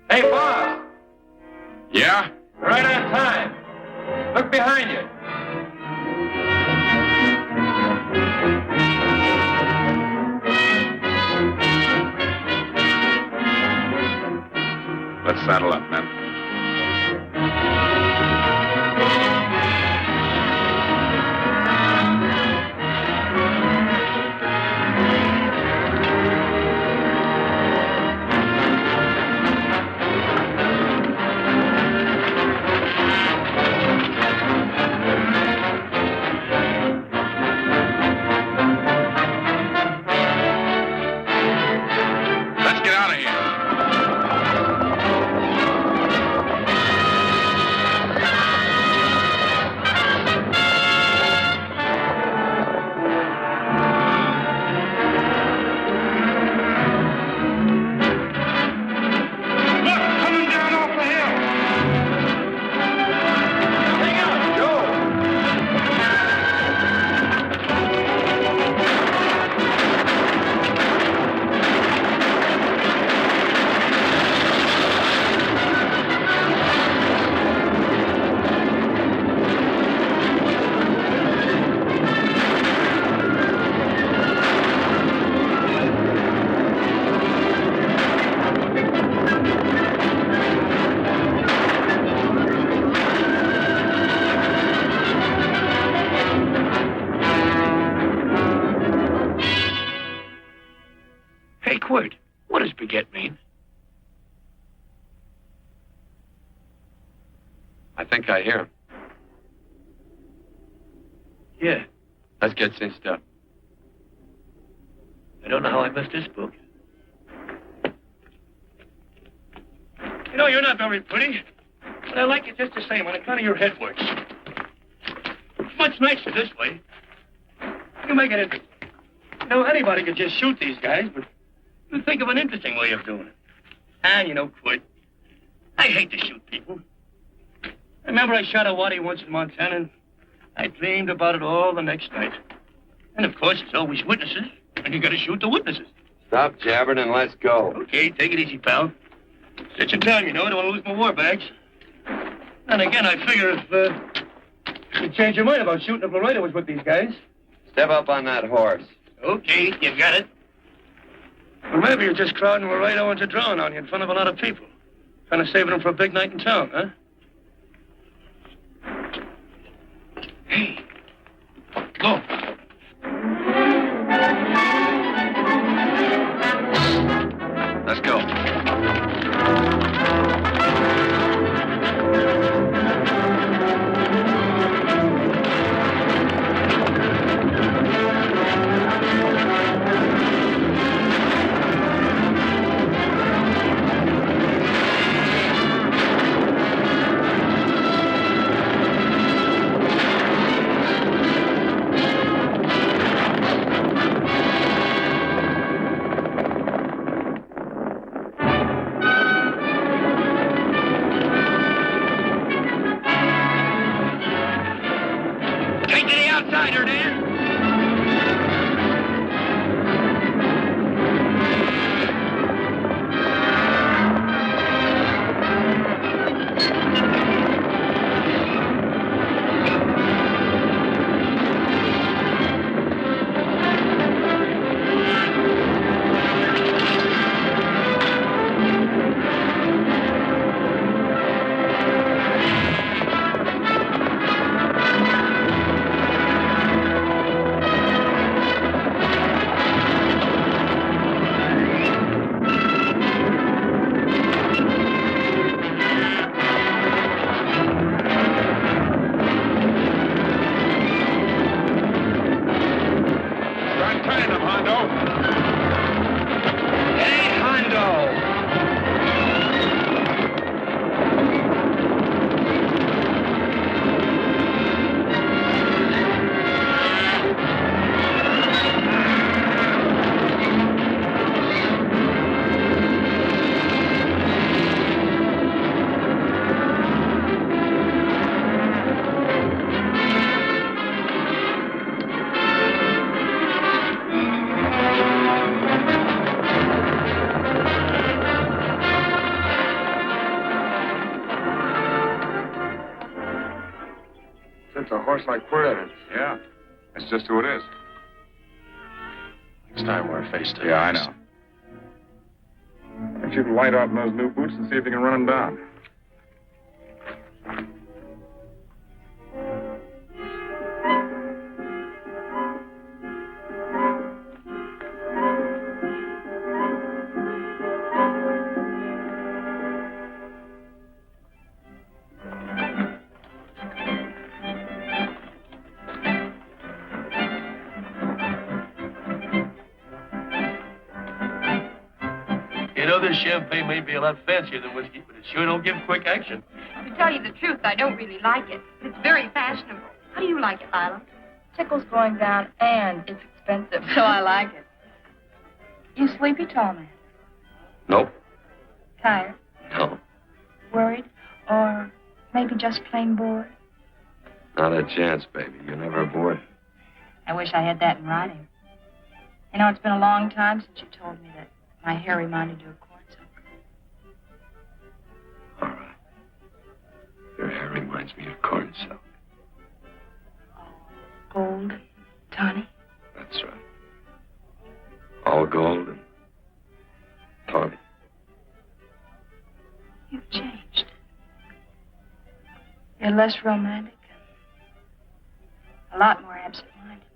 S9: Hey, boss.
S2: Yeah?
S9: Right on time. Look behind you.
S2: Let's saddle up, men.
S13: Quirt, what does beget mean?
S1: I think I hear him.
S13: Yeah.
S1: Let's get cinched up.
S13: I don't know how I missed this book. You know, you're not very pretty, but I like it just the same on account of your head works. It's much nicer this way. You make it interesting. You know, anybody could just shoot these guys, but you think of an interesting way of doing it. And, you know, Quirt, I hate to shoot people. I remember I shot a waddy once in Montana, and I dreamed about it all the next night. And, of course, there's always witnesses, and you gotta shoot the witnesses.
S1: Stop jabbering and let's go.
S13: Okay, take it easy, pal. Such a time, you know, I don't want to lose my war bags. And again, I figure if you change your mind about shooting if Loretta was with these guys.
S1: Step up on that horse.
S13: Okay, you got it. Well, maybe you're just crowding Laredo into drawing on you in front of a lot of people. Trying to save them for a big night in town, huh? Hey, go.
S1: Let's go.
S2: Like Quirt Evans. Yeah, that's just who it is.
S7: Next time we're face to face.
S2: Yeah, I know. In want you to light out in those new boots and see if you can run them down.
S13: You know, this champagne may be a lot fancier than whiskey, but it sure don't give quick action.
S4: To tell you the truth, I don't really like it. It's very fashionable. How do you like it, Lila?
S14: Tickle's going down, and it's expensive, so I like it. You sleepy, tall man?
S1: Nope.
S14: Tired?
S1: No.
S14: Worried? Or maybe just plain bored?
S1: Not a chance, baby. You're never bored.
S14: I wish I had that in writing. You know, it's been a long time since you told me that my hair reminded you of cornsilk.
S1: All right. Your hair reminds me of cornsilk.
S14: Gold, tawny.
S1: That's right. All gold and tawny.
S14: You've changed. You're less romantic. A lot more absent-minded.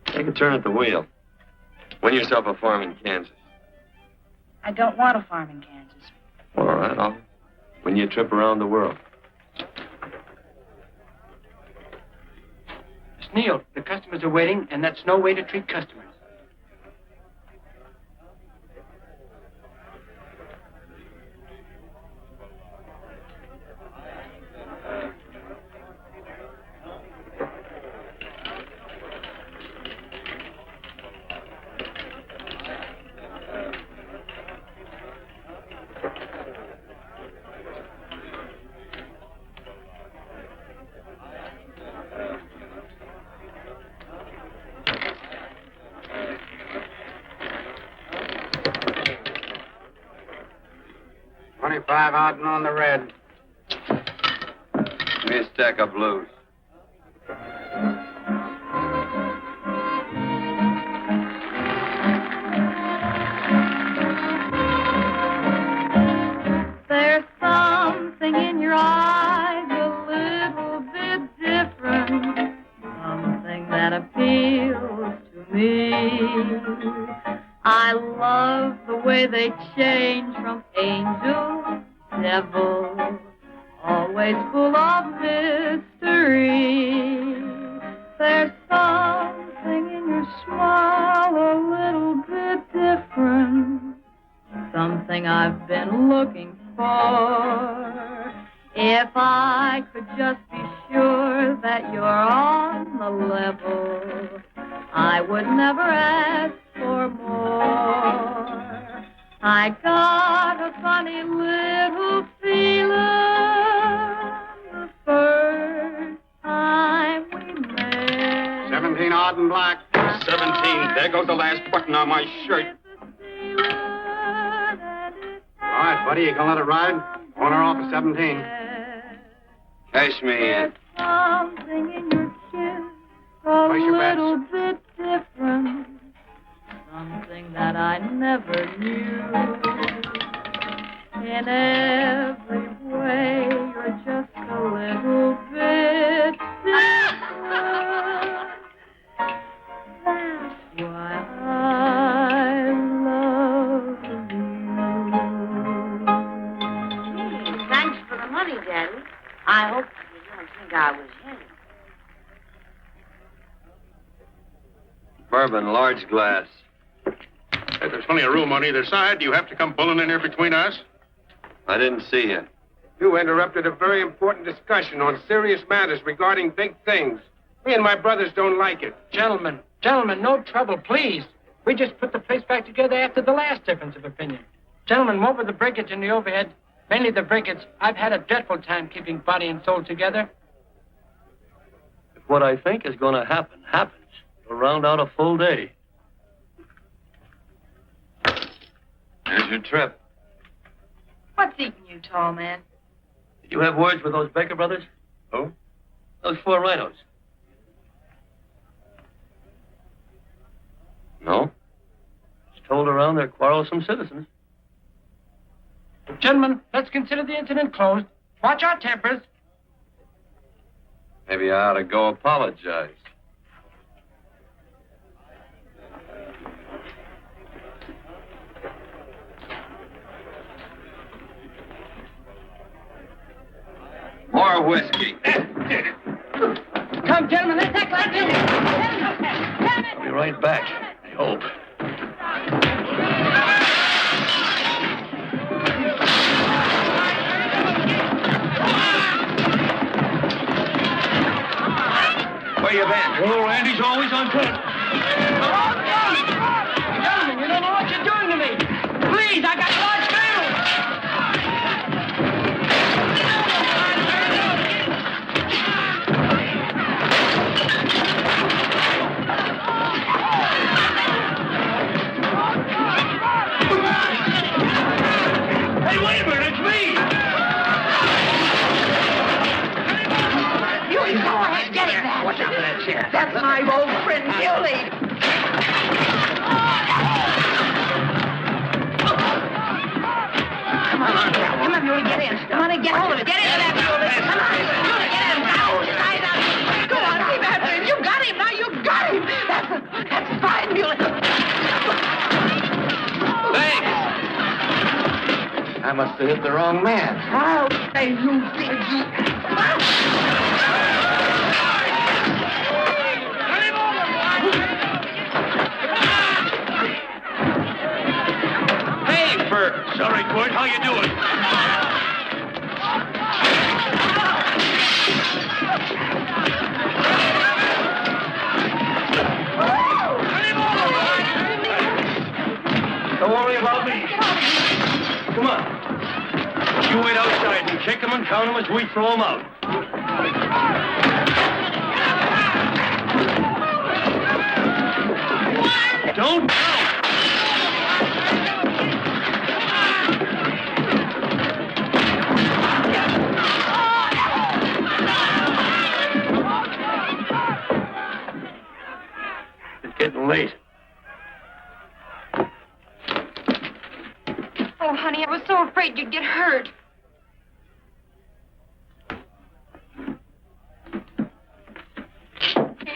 S1: Take a turn at the wheel. Win yourself a farm in Kansas.
S14: I don't want a farm in Kansas.
S1: All right, I'll win you a trip around the world.
S15: Miss Neal, the customers are waiting, and that's no way to treat customers.
S5: $25 out and on the red.
S1: Give me a stack of blues.
S16: There's something in your eyes a little bit different, something that appeals to me. I love the way they change from angel to devil, always full of mystery. There's something in your smile a little bit different, something I've been looking for. If I could just be sure that you're on the level, I would never ask for more. I got a funny little feeling the first time we met.
S5: 17 odd and black.
S2: 17. There goes the last button on my shirt.
S5: All right, buddy, you gonna let it ride? On or off of 17.
S1: Cash me in.
S16: Something in your kiss a little bit different, something that I never knew. In every way, you're just a little bit different. That's why I love you.
S17: Thanks for the money, Daddy. I hope you don't think I was in.
S1: Bourbon, large glass.
S18: If there's plenty of room on either side, do you have to come pulling in here between us?
S1: I didn't see you.
S19: You interrupted a very important discussion on serious matters regarding big things. Me and my brothers don't like it.
S15: Gentlemen, no trouble, please. We just put the place back together after the last difference of opinion. Gentlemen, what with the breakage and the overhead, mainly the breakage, I've had a dreadful time keeping body and soul together.
S13: If what I think is going to happen happens, we'll round out a full day.
S1: Here's your trip.
S14: What's eating you, tall man?
S13: Did you have words with those Baker brothers?
S1: Who?
S13: Those 4 rhinos.
S1: No?
S13: told around they're quarrelsome citizens.
S15: Gentlemen, let's consider the incident closed. Watch our tempers.
S1: Maybe I ought to go apologize. More whiskey.
S15: Come, gentlemen, let's act like this.
S13: I'll be right back, I hope.
S1: Where you been?
S13: Oh, Randy's always on foot.
S15: Gentlemen, you don't know what you're doing to me. Please, I got large family.
S13: Hey, wait a minute, it's me!
S15: You go ahead, get it now.
S13: Watch out for that chair.
S15: That's my old friend, Gilly. Come on, Muley, get in. Come on and get hold of it. Get into that, Muley. Come on, Muley, get in. Now, side up. Go on, keep after him. You got him now. You got him. That's fine, Muley.
S1: Thanks.
S3: I must have hit the wrong man.
S15: I'll say you did.
S1: Hey, Bert.
S13: Sorry, Quirt, how you doing? Don't worry about me. Come on. You wait outside and check them and count them as we throw them out. Don't count. It's getting late.
S4: Oh, honey, I was so afraid you'd get hurt.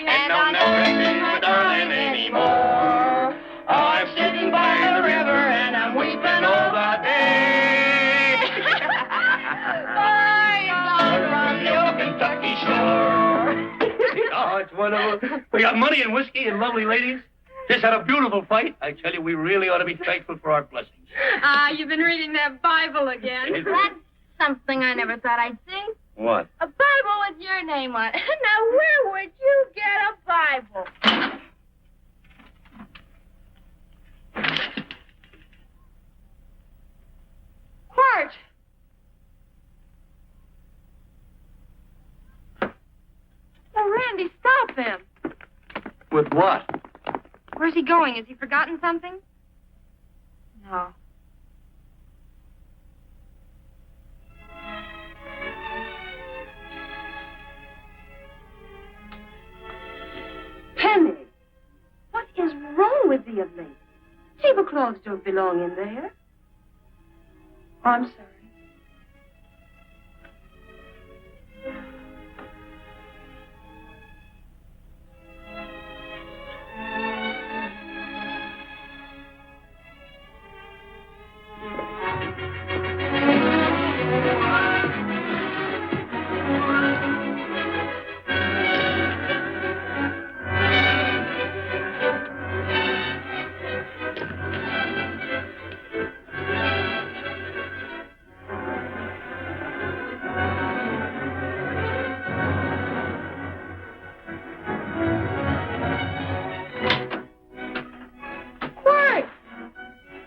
S16: And I'll never see my darling anymore. Oh, I'm sitting by the river and I'm weeping all the day. From the old Kentucky shore.
S13: Oh, it's wonderful. We got money and whiskey and lovely ladies. Just had a beautiful fight. I tell you, we really ought to be thankful for our blessings.
S6: You've been reading that Bible again.
S8: That's something I never thought I'd see.
S1: What?
S8: A Bible with your name on it. Now, where would you get a Bible?
S4: Quirt! Oh, Randy, stop him.
S1: With what?
S4: Where's he going? Has he forgotten something? No.
S6: Penny, what is wrong with thee of late? Tablecloths don't belong in there. Oh, I'm sorry.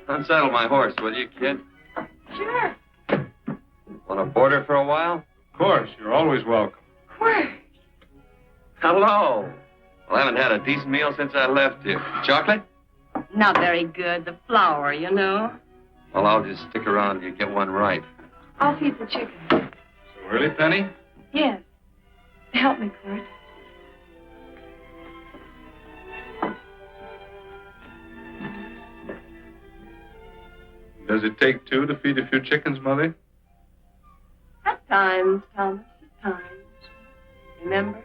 S1: Unsaddle my horse, will you, kid?
S4: Sure.
S1: Want to board her for a while?
S10: Of course, you're always welcome.
S4: Quirt.
S1: Hello. Well, I haven't had a decent meal since I left you. Chocolate?
S6: Not very good. The flour, you know.
S1: Well, I'll just stick around till you get one right.
S4: I'll feed the chicken.
S10: So early, Penny?
S4: Yes. Help me, Quirt.
S10: Does it take two to feed a few chickens, Mother?
S6: At times, Thomas, at times. Remember?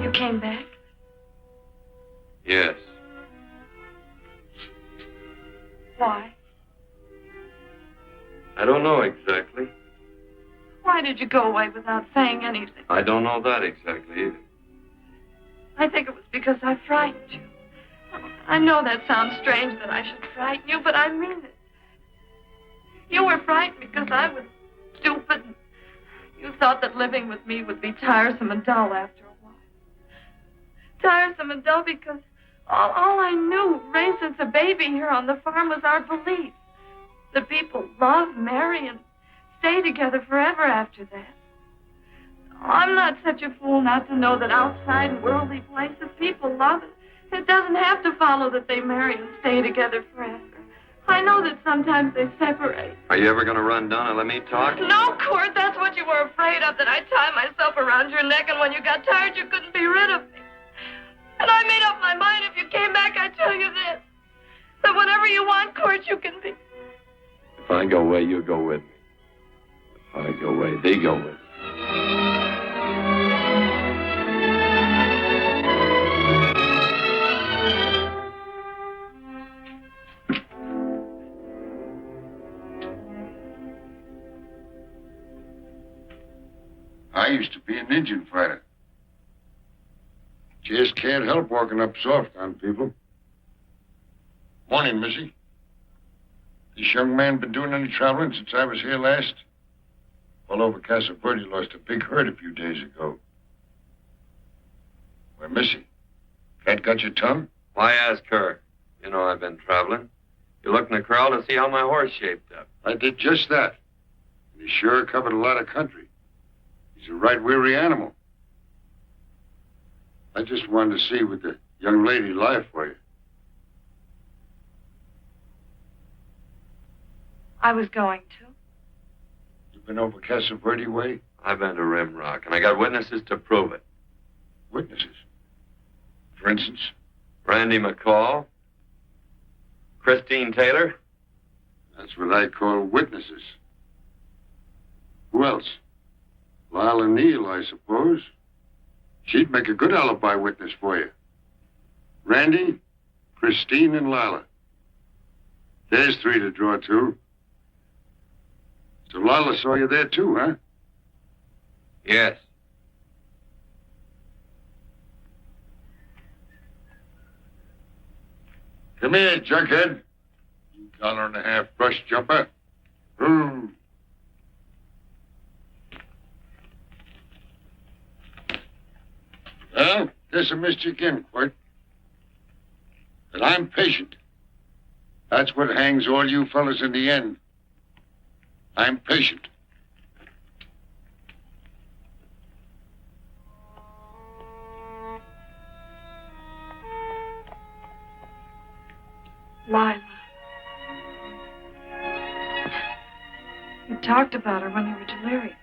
S4: You came back?
S1: Yes.
S4: Why?
S1: I don't know exactly.
S4: Why did you go away without saying anything?
S1: I don't know that exactly either.
S4: I think it was because I frightened you. I know that sounds strange that I should frighten you, but I mean it. You were frightened because I was stupid. You thought that living with me would be tiresome and dull after a while. Tiresome and dull because all I knew, raised since a baby here on the farm, was our belief that people love, marry, and stay together forever after that. I'm not such a fool not to know that outside in worldly places people love it. It doesn't have to follow that they marry and stay together forever. I know that sometimes they separate.
S1: Are you ever going to run down and let me talk?
S4: No, Quirt, that's what you were afraid of, that I'd tie myself around your neck, and when you got tired, you couldn't be rid of me. And I made up my mind if you came back, I'd tell you this, that whatever you want, Quirt, you can be.
S1: If I go away, you go with me. If I go away, they go with me.
S12: I used to be an Indian fighter. Just can't help walking up soft on people. Morning, Missy. This young man been doing any traveling since I was here last? All over Casa Verde lost a big herd a few days ago. Well, Missy, cat got your tongue?
S1: Why ask her? You know I've been traveling. You looked in the corral to see how my horse shaped up.
S12: I did just that. And he sure covered a lot of country. He's a right weary animal. I just wanted to see what the young lady lied for you.
S4: I was going to.
S12: You've been over Casa Verde way?
S1: I've been to Rim Rock, and I got witnesses to prove it.
S12: Witnesses? For instance?
S1: Randy McCall, Christine Taylor.
S12: That's what I call witnesses. Who else? Lila Neal, I suppose. She'd make a good alibi witness for you. Randy, Christine, and Lila. There's three to draw to. So Lila saw you there too, huh?
S1: Yes.
S12: Come here, junkhead. You $1.50 brush jumper. Well, guess I missed you again, Quirt. But I'm patient. That's what hangs all you fellas in the end. I'm patient.
S4: Lila. You talked about her when you were delirious.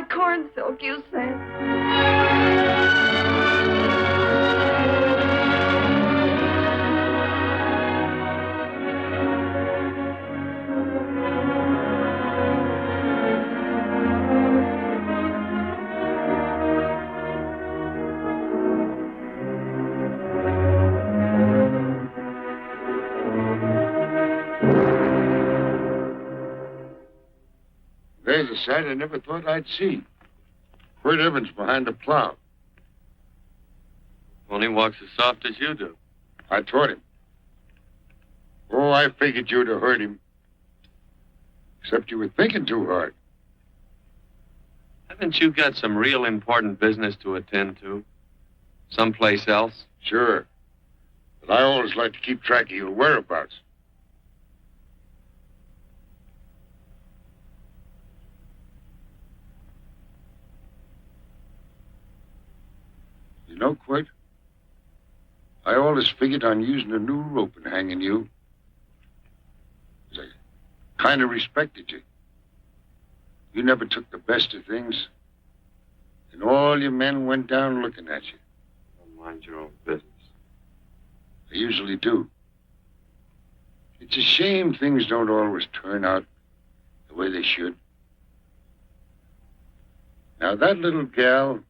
S4: like corn silk, you said.
S12: There's a sight I never thought I'd see. Quirt Evans behind the plow.
S1: Only walks as soft as you do.
S12: I taught him. Oh, I figured you'd have hurt him. Except you were thinking too hard.
S1: Haven't you got some real important business to attend to? Someplace else?
S12: Sure. But I always like to keep track of your whereabouts. You know, Quirt, I always figured on using a new rope and hanging you. I kind of respected you. You never took the best of things, and all your men went down looking at you.
S1: Don't mind your own business.
S12: I usually do. It's a shame things don't always turn out the way they should. Now, that little gal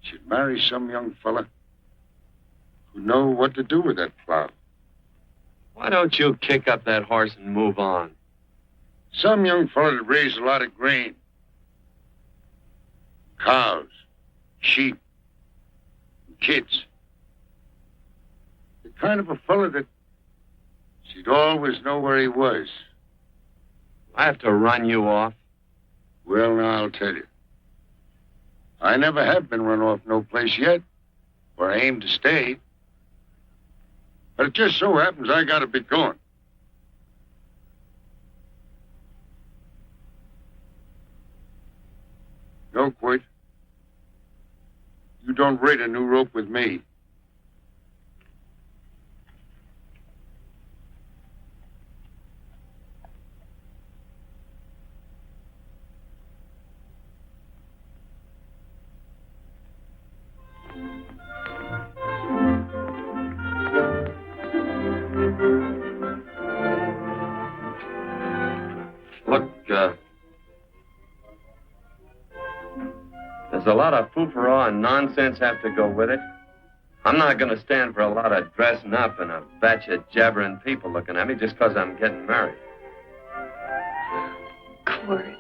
S12: should marry some young fella who know what to do with that plow.
S1: Why don't you kick up that horse and move on?
S12: Some young fella that raised a lot of grain. Cows, sheep, and kids. The kind of a fella that she'd always know where he was.
S1: I have to run you off?
S12: Well, now, I'll tell you. I never have been run off no place yet, where I aim to stay. But it just so happens I gotta be going. No, Quirt. You don't raid a new rope with me.
S1: Look, there's a lot of foo-for-all and nonsense have to go with it. I'm not going to stand for a lot of dressing up and a batch of jabbering people looking at me just because I'm getting married.
S4: Quirt,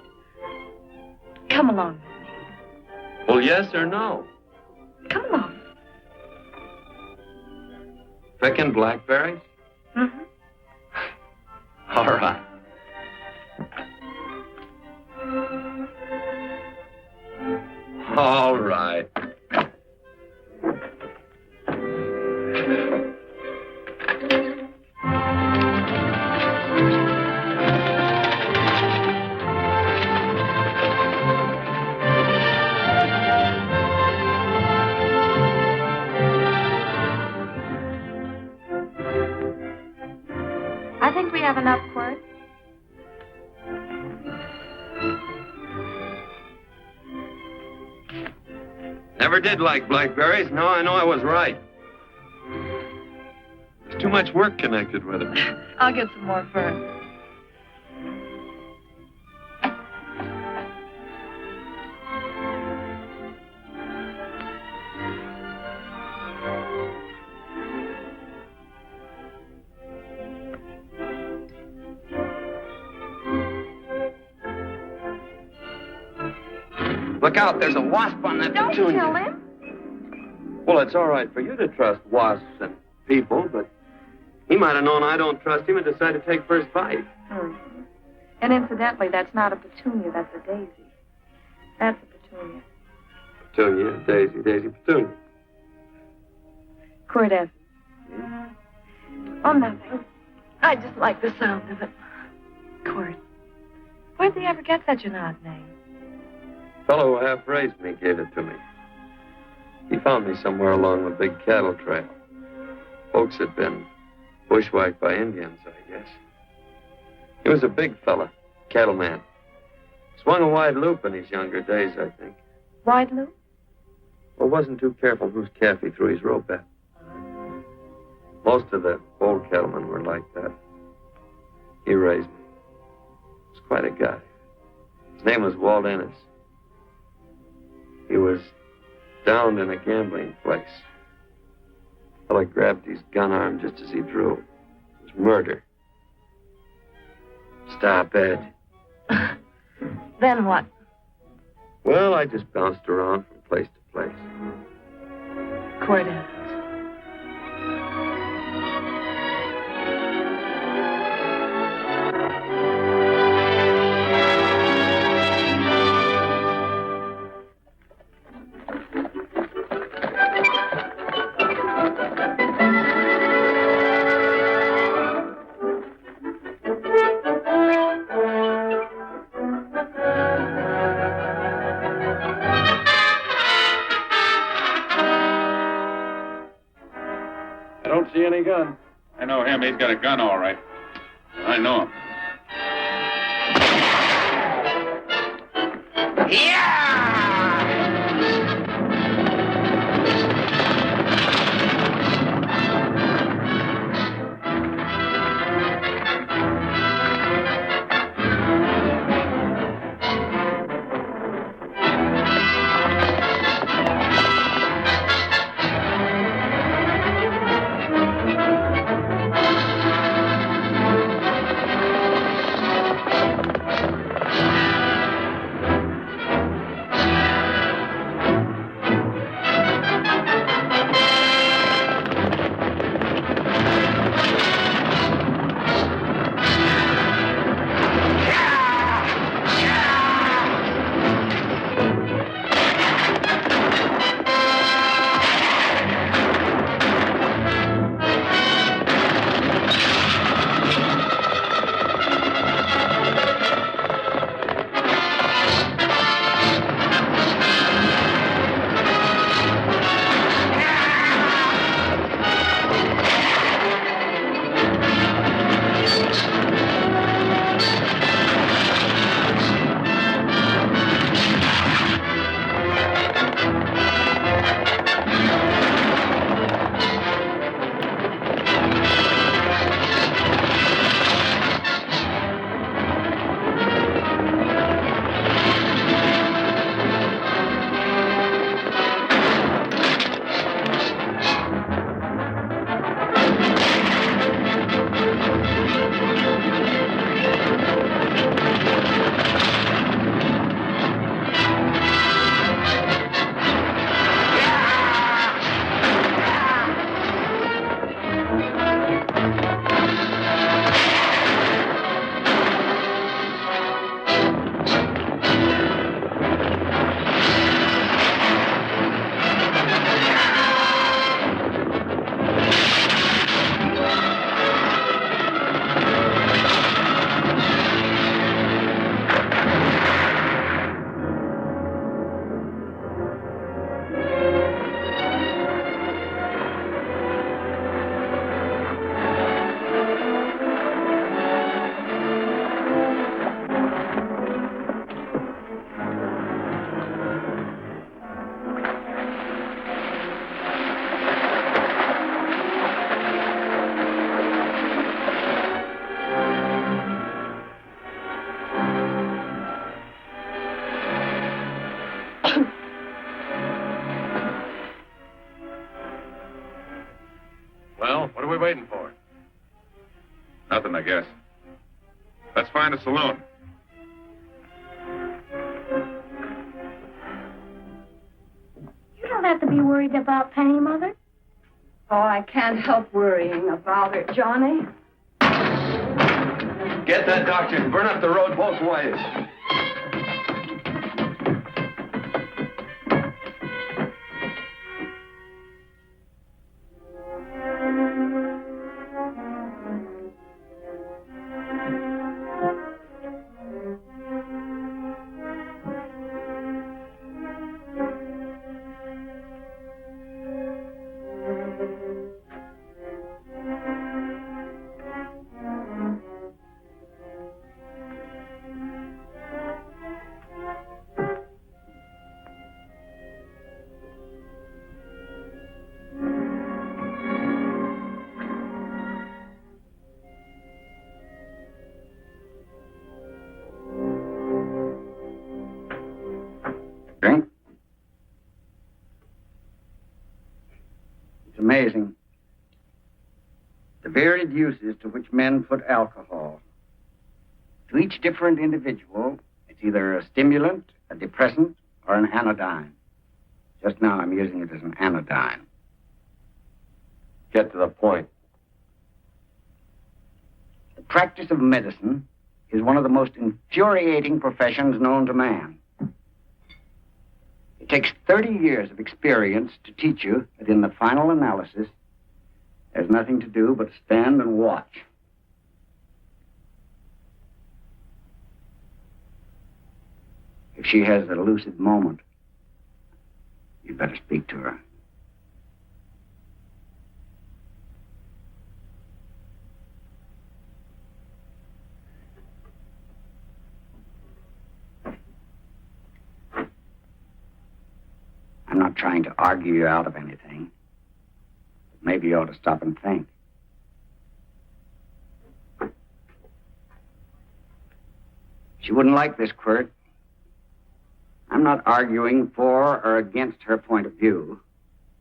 S4: come along with me.
S1: Well, yes or no?
S4: Come along.
S1: Picking blackberries?
S4: Mm-hmm.
S1: All right. All right.
S4: I think we have enough, Quirt.
S1: Never did like blackberries. Now I know I was right. There's too much work connected with them.
S4: I'll get some more first.
S1: Look out, there's a wasp on that
S4: Don't
S1: petunia.
S4: kill him.
S1: Well, it's all right for you to trust wasps and people, but he might have known I don't trust him and decided to take first bite.
S4: And incidentally, that's not a petunia, that's a daisy. That's a petunia.
S1: Petunia, daisy, daisy, petunia.
S4: Quirt Evans. Oh, nothing. I just like the sound of it. Quirt. Where'd they ever get such an odd name?
S1: Fellow who half raised me gave it to me. He found me somewhere along the big cattle trail. Folks had been bushwhacked by Indians, I guess. He was a big fella, cattleman. Swung a wide loop in his younger days, I think.
S4: Wide loop?
S1: Well, wasn't too careful whose calf he threw his rope at. Most of the old cattlemen were like that. He raised me. He was quite a guy. His name was Walt Ennis. He was downed in a gambling place. The fella grabbed his gun arm just as he drew. It was murder. Stop, Ed.
S4: Then what?
S1: Well, I just bounced around from place to place.
S4: Quirt Evans.
S10: I don't see any gun.
S2: I know him. He's got a gun, all right. I know him. Well, what are we waiting for? Nothing, I guess. Let's find a saloon.
S8: You don't have to be worried about Penny, Mother.
S6: Oh, I can't help worrying about her, Johnny.
S1: Get that doctor and burn up the road both ways.
S5: myriad uses to which men put alcohol. To each different individual, it's either a stimulant, a depressant, or an anodyne. Just now I'm using it as an anodyne.
S1: Get to the point.
S5: The practice of medicine is one of the most infuriating professions known to man. It takes 30 years of experience to teach you that in the final analysis, there's nothing to do but stand and watch. If she has a lucid moment, you'd better speak to her. I'm not trying to argue you out of anything. But maybe you ought to stop and think. She wouldn't like this, Quirt. I'm not arguing for or against her point of view,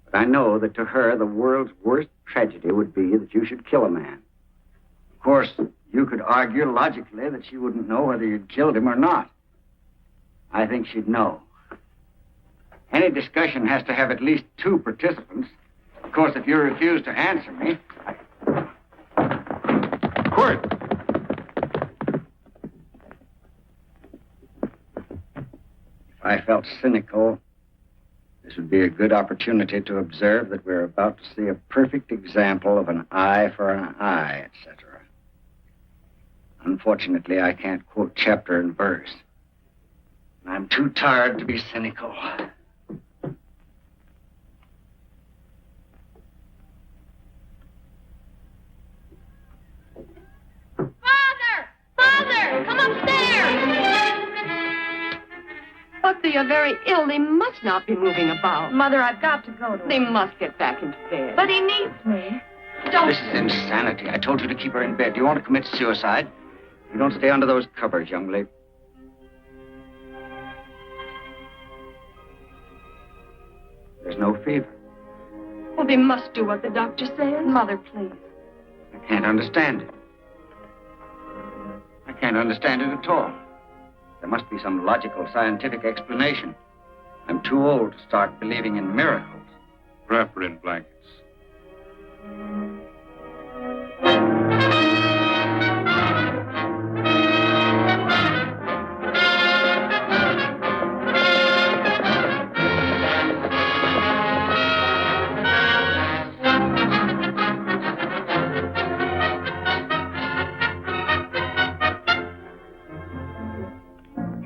S5: but I know that to her, the world's worst tragedy would be that you should kill a man. Of course, you could argue logically that she wouldn't know whether you'd killed him or not. I think she'd know. Any discussion has to have at least two participants. Of course, if you refuse to answer me...
S2: Quirt!
S5: If I felt cynical, this would be a good opportunity to observe that we're about to see a perfect example of an eye for an eye, etc. Unfortunately, I can't quote chapter and verse. I'm too tired to be cynical.
S6: Father, come upstairs! But they are very ill. They must not be moving about.
S4: Mother, I've got to go to
S6: They must get back into bed.
S4: But he needs me.
S6: Don't...
S5: This is insanity. I told you to keep her in bed. Do you want to commit suicide? You don't stay under those covers, young lady. There's no fever.
S6: Well, they must do what the doctor says.
S4: Mother, please.
S5: I can't understand it. I can't understand it at all. There must be some logical, scientific explanation. I'm too old to start believing in miracles.
S10: Wrap her in blankets.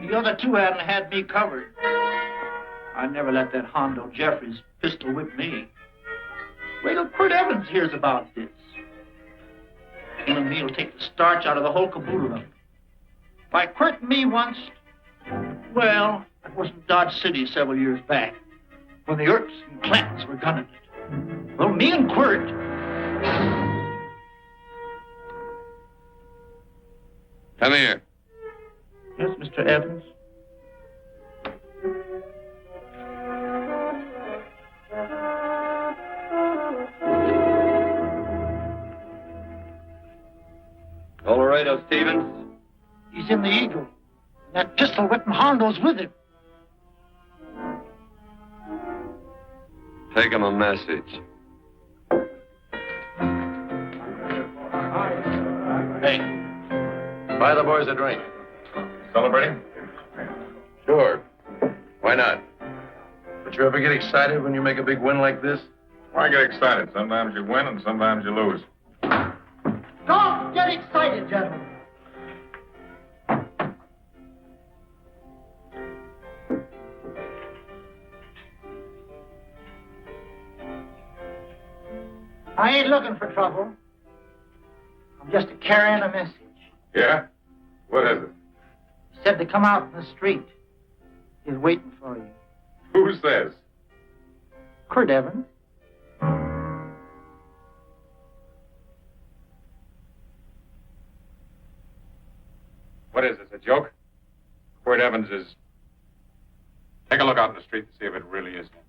S3: The other two hadn't had me covered. I never let that Hondo Jeffries pistol whip me. Wait till Quirt Evans hears about this. Him and me'll take the starch out of the whole caboodle of it. Why, Quirt and me once... Well, that was in Dodge City several years back, when the Earps and Clantons were gunning it. Well, me and Quirt...
S1: Come here.
S3: Yes, Mr. Evans?
S1: Colorado Stevens?
S3: He's in the Eagle. That pistol-whipping Hondo's with him.
S1: Take him a message.
S18: Hey, buy the boys a drink.
S2: Celebrating?
S18: Sure. Why not? But you ever get excited when you make a big win like this?
S2: Why get excited? Sometimes you win and sometimes you lose.
S3: Don't get excited, gentlemen. I ain't looking for trouble. I'm just carrying a message.
S2: Yeah? What is it?
S3: He said to come out in the street. He's waiting for you.
S2: Who says?
S3: Quirt Evans.
S2: What is this, a joke? Quirt Evans is... Take a look out in the street to see if it really is him.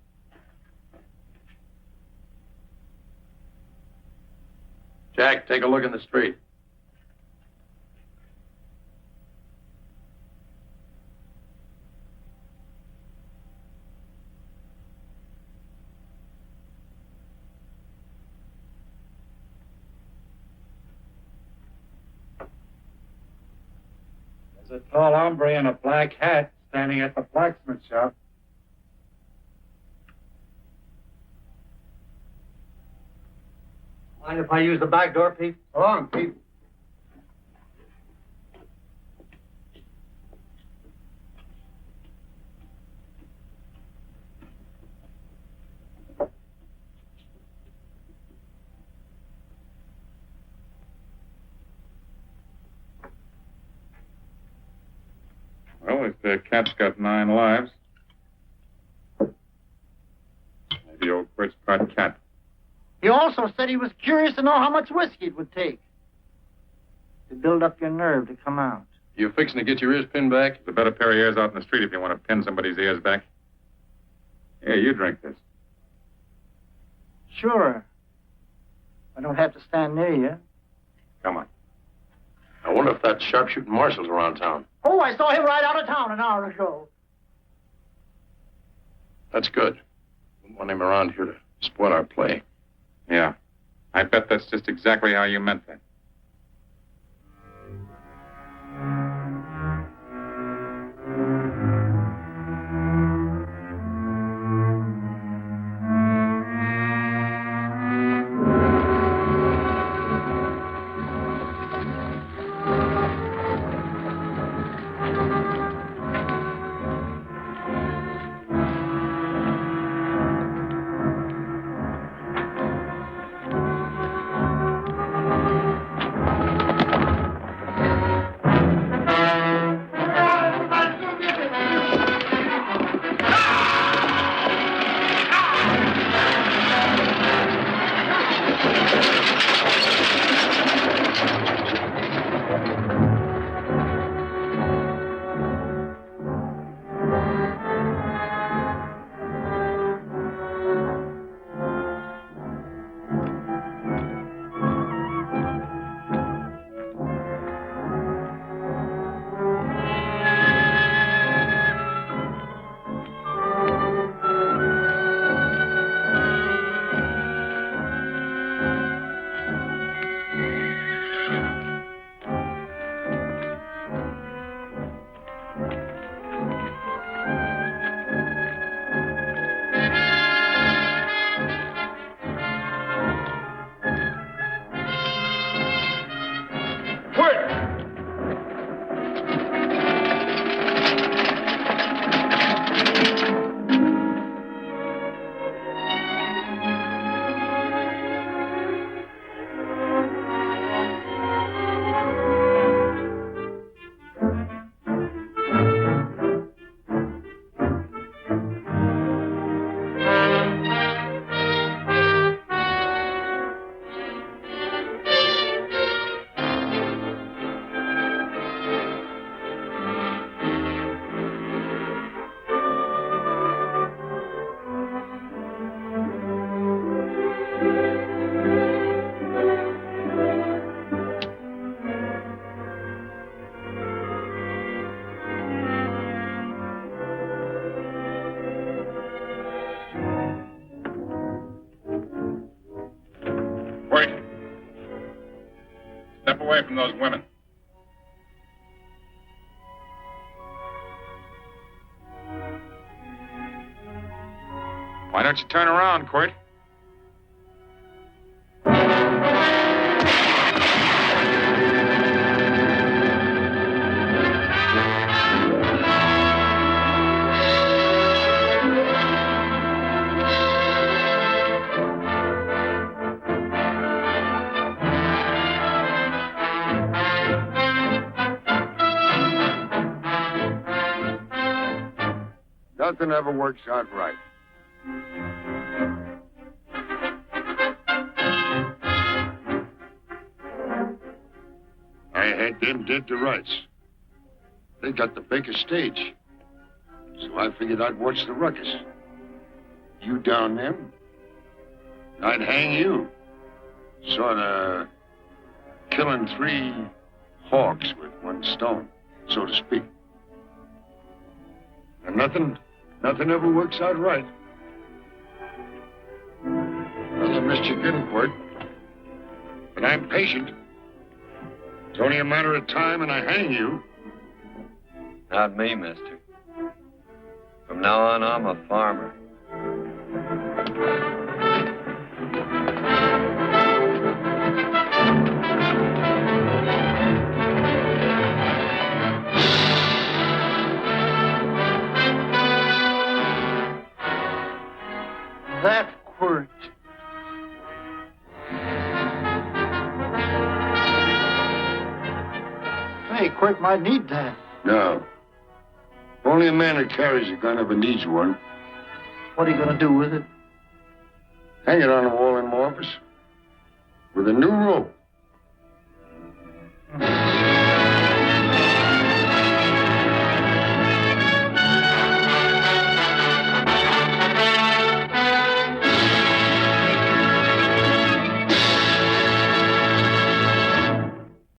S18: Jack, take a look in the street.
S10: There's a tall hombre in a black hat standing at the blacksmith shop.
S15: Mind if I use the back door, Pete?
S11: Go on, Pete.
S2: Well, if the cat's got 9 lives, maybe old Quirt's part cat.
S3: He also said he was curious to know how much whiskey it would take to build up your nerve to come out.
S18: You fixing to get your ears pinned back?
S2: There's a better pair of ears out in the street if you want to pin somebody's ears back. Here, you drink this.
S3: Sure. I don't have to stand near you.
S2: Come on.
S18: I wonder if that sharpshooting marshal's around town.
S3: Oh, I saw him ride out of town an hour ago.
S18: That's good. Wouldn't want him around here to spoil our play.
S2: Yeah. I bet that's just exactly how you meant that. Step away from those women. Why don't you turn around, Quirt?
S12: Nothing ever works out right. I had them dead to rights. They got the Baker stage. So I figured I'd watch the ruckus. You down them, and I'd hang you. Sorta killing 3 hawks with 1 stone, so to speak. And nothing ever works out right. Well, I missed you again, Quirt. But I'm patient. It's only a matter of time and I hang you.
S1: Not me, mister. From now on, I'm a farmer.
S3: That Quirt. Hey, Quirt might need that.
S12: No. Only a man that carries a gun ever needs one.
S3: What are you going to do with it?
S12: Hang it on the wall in my office with a new rope.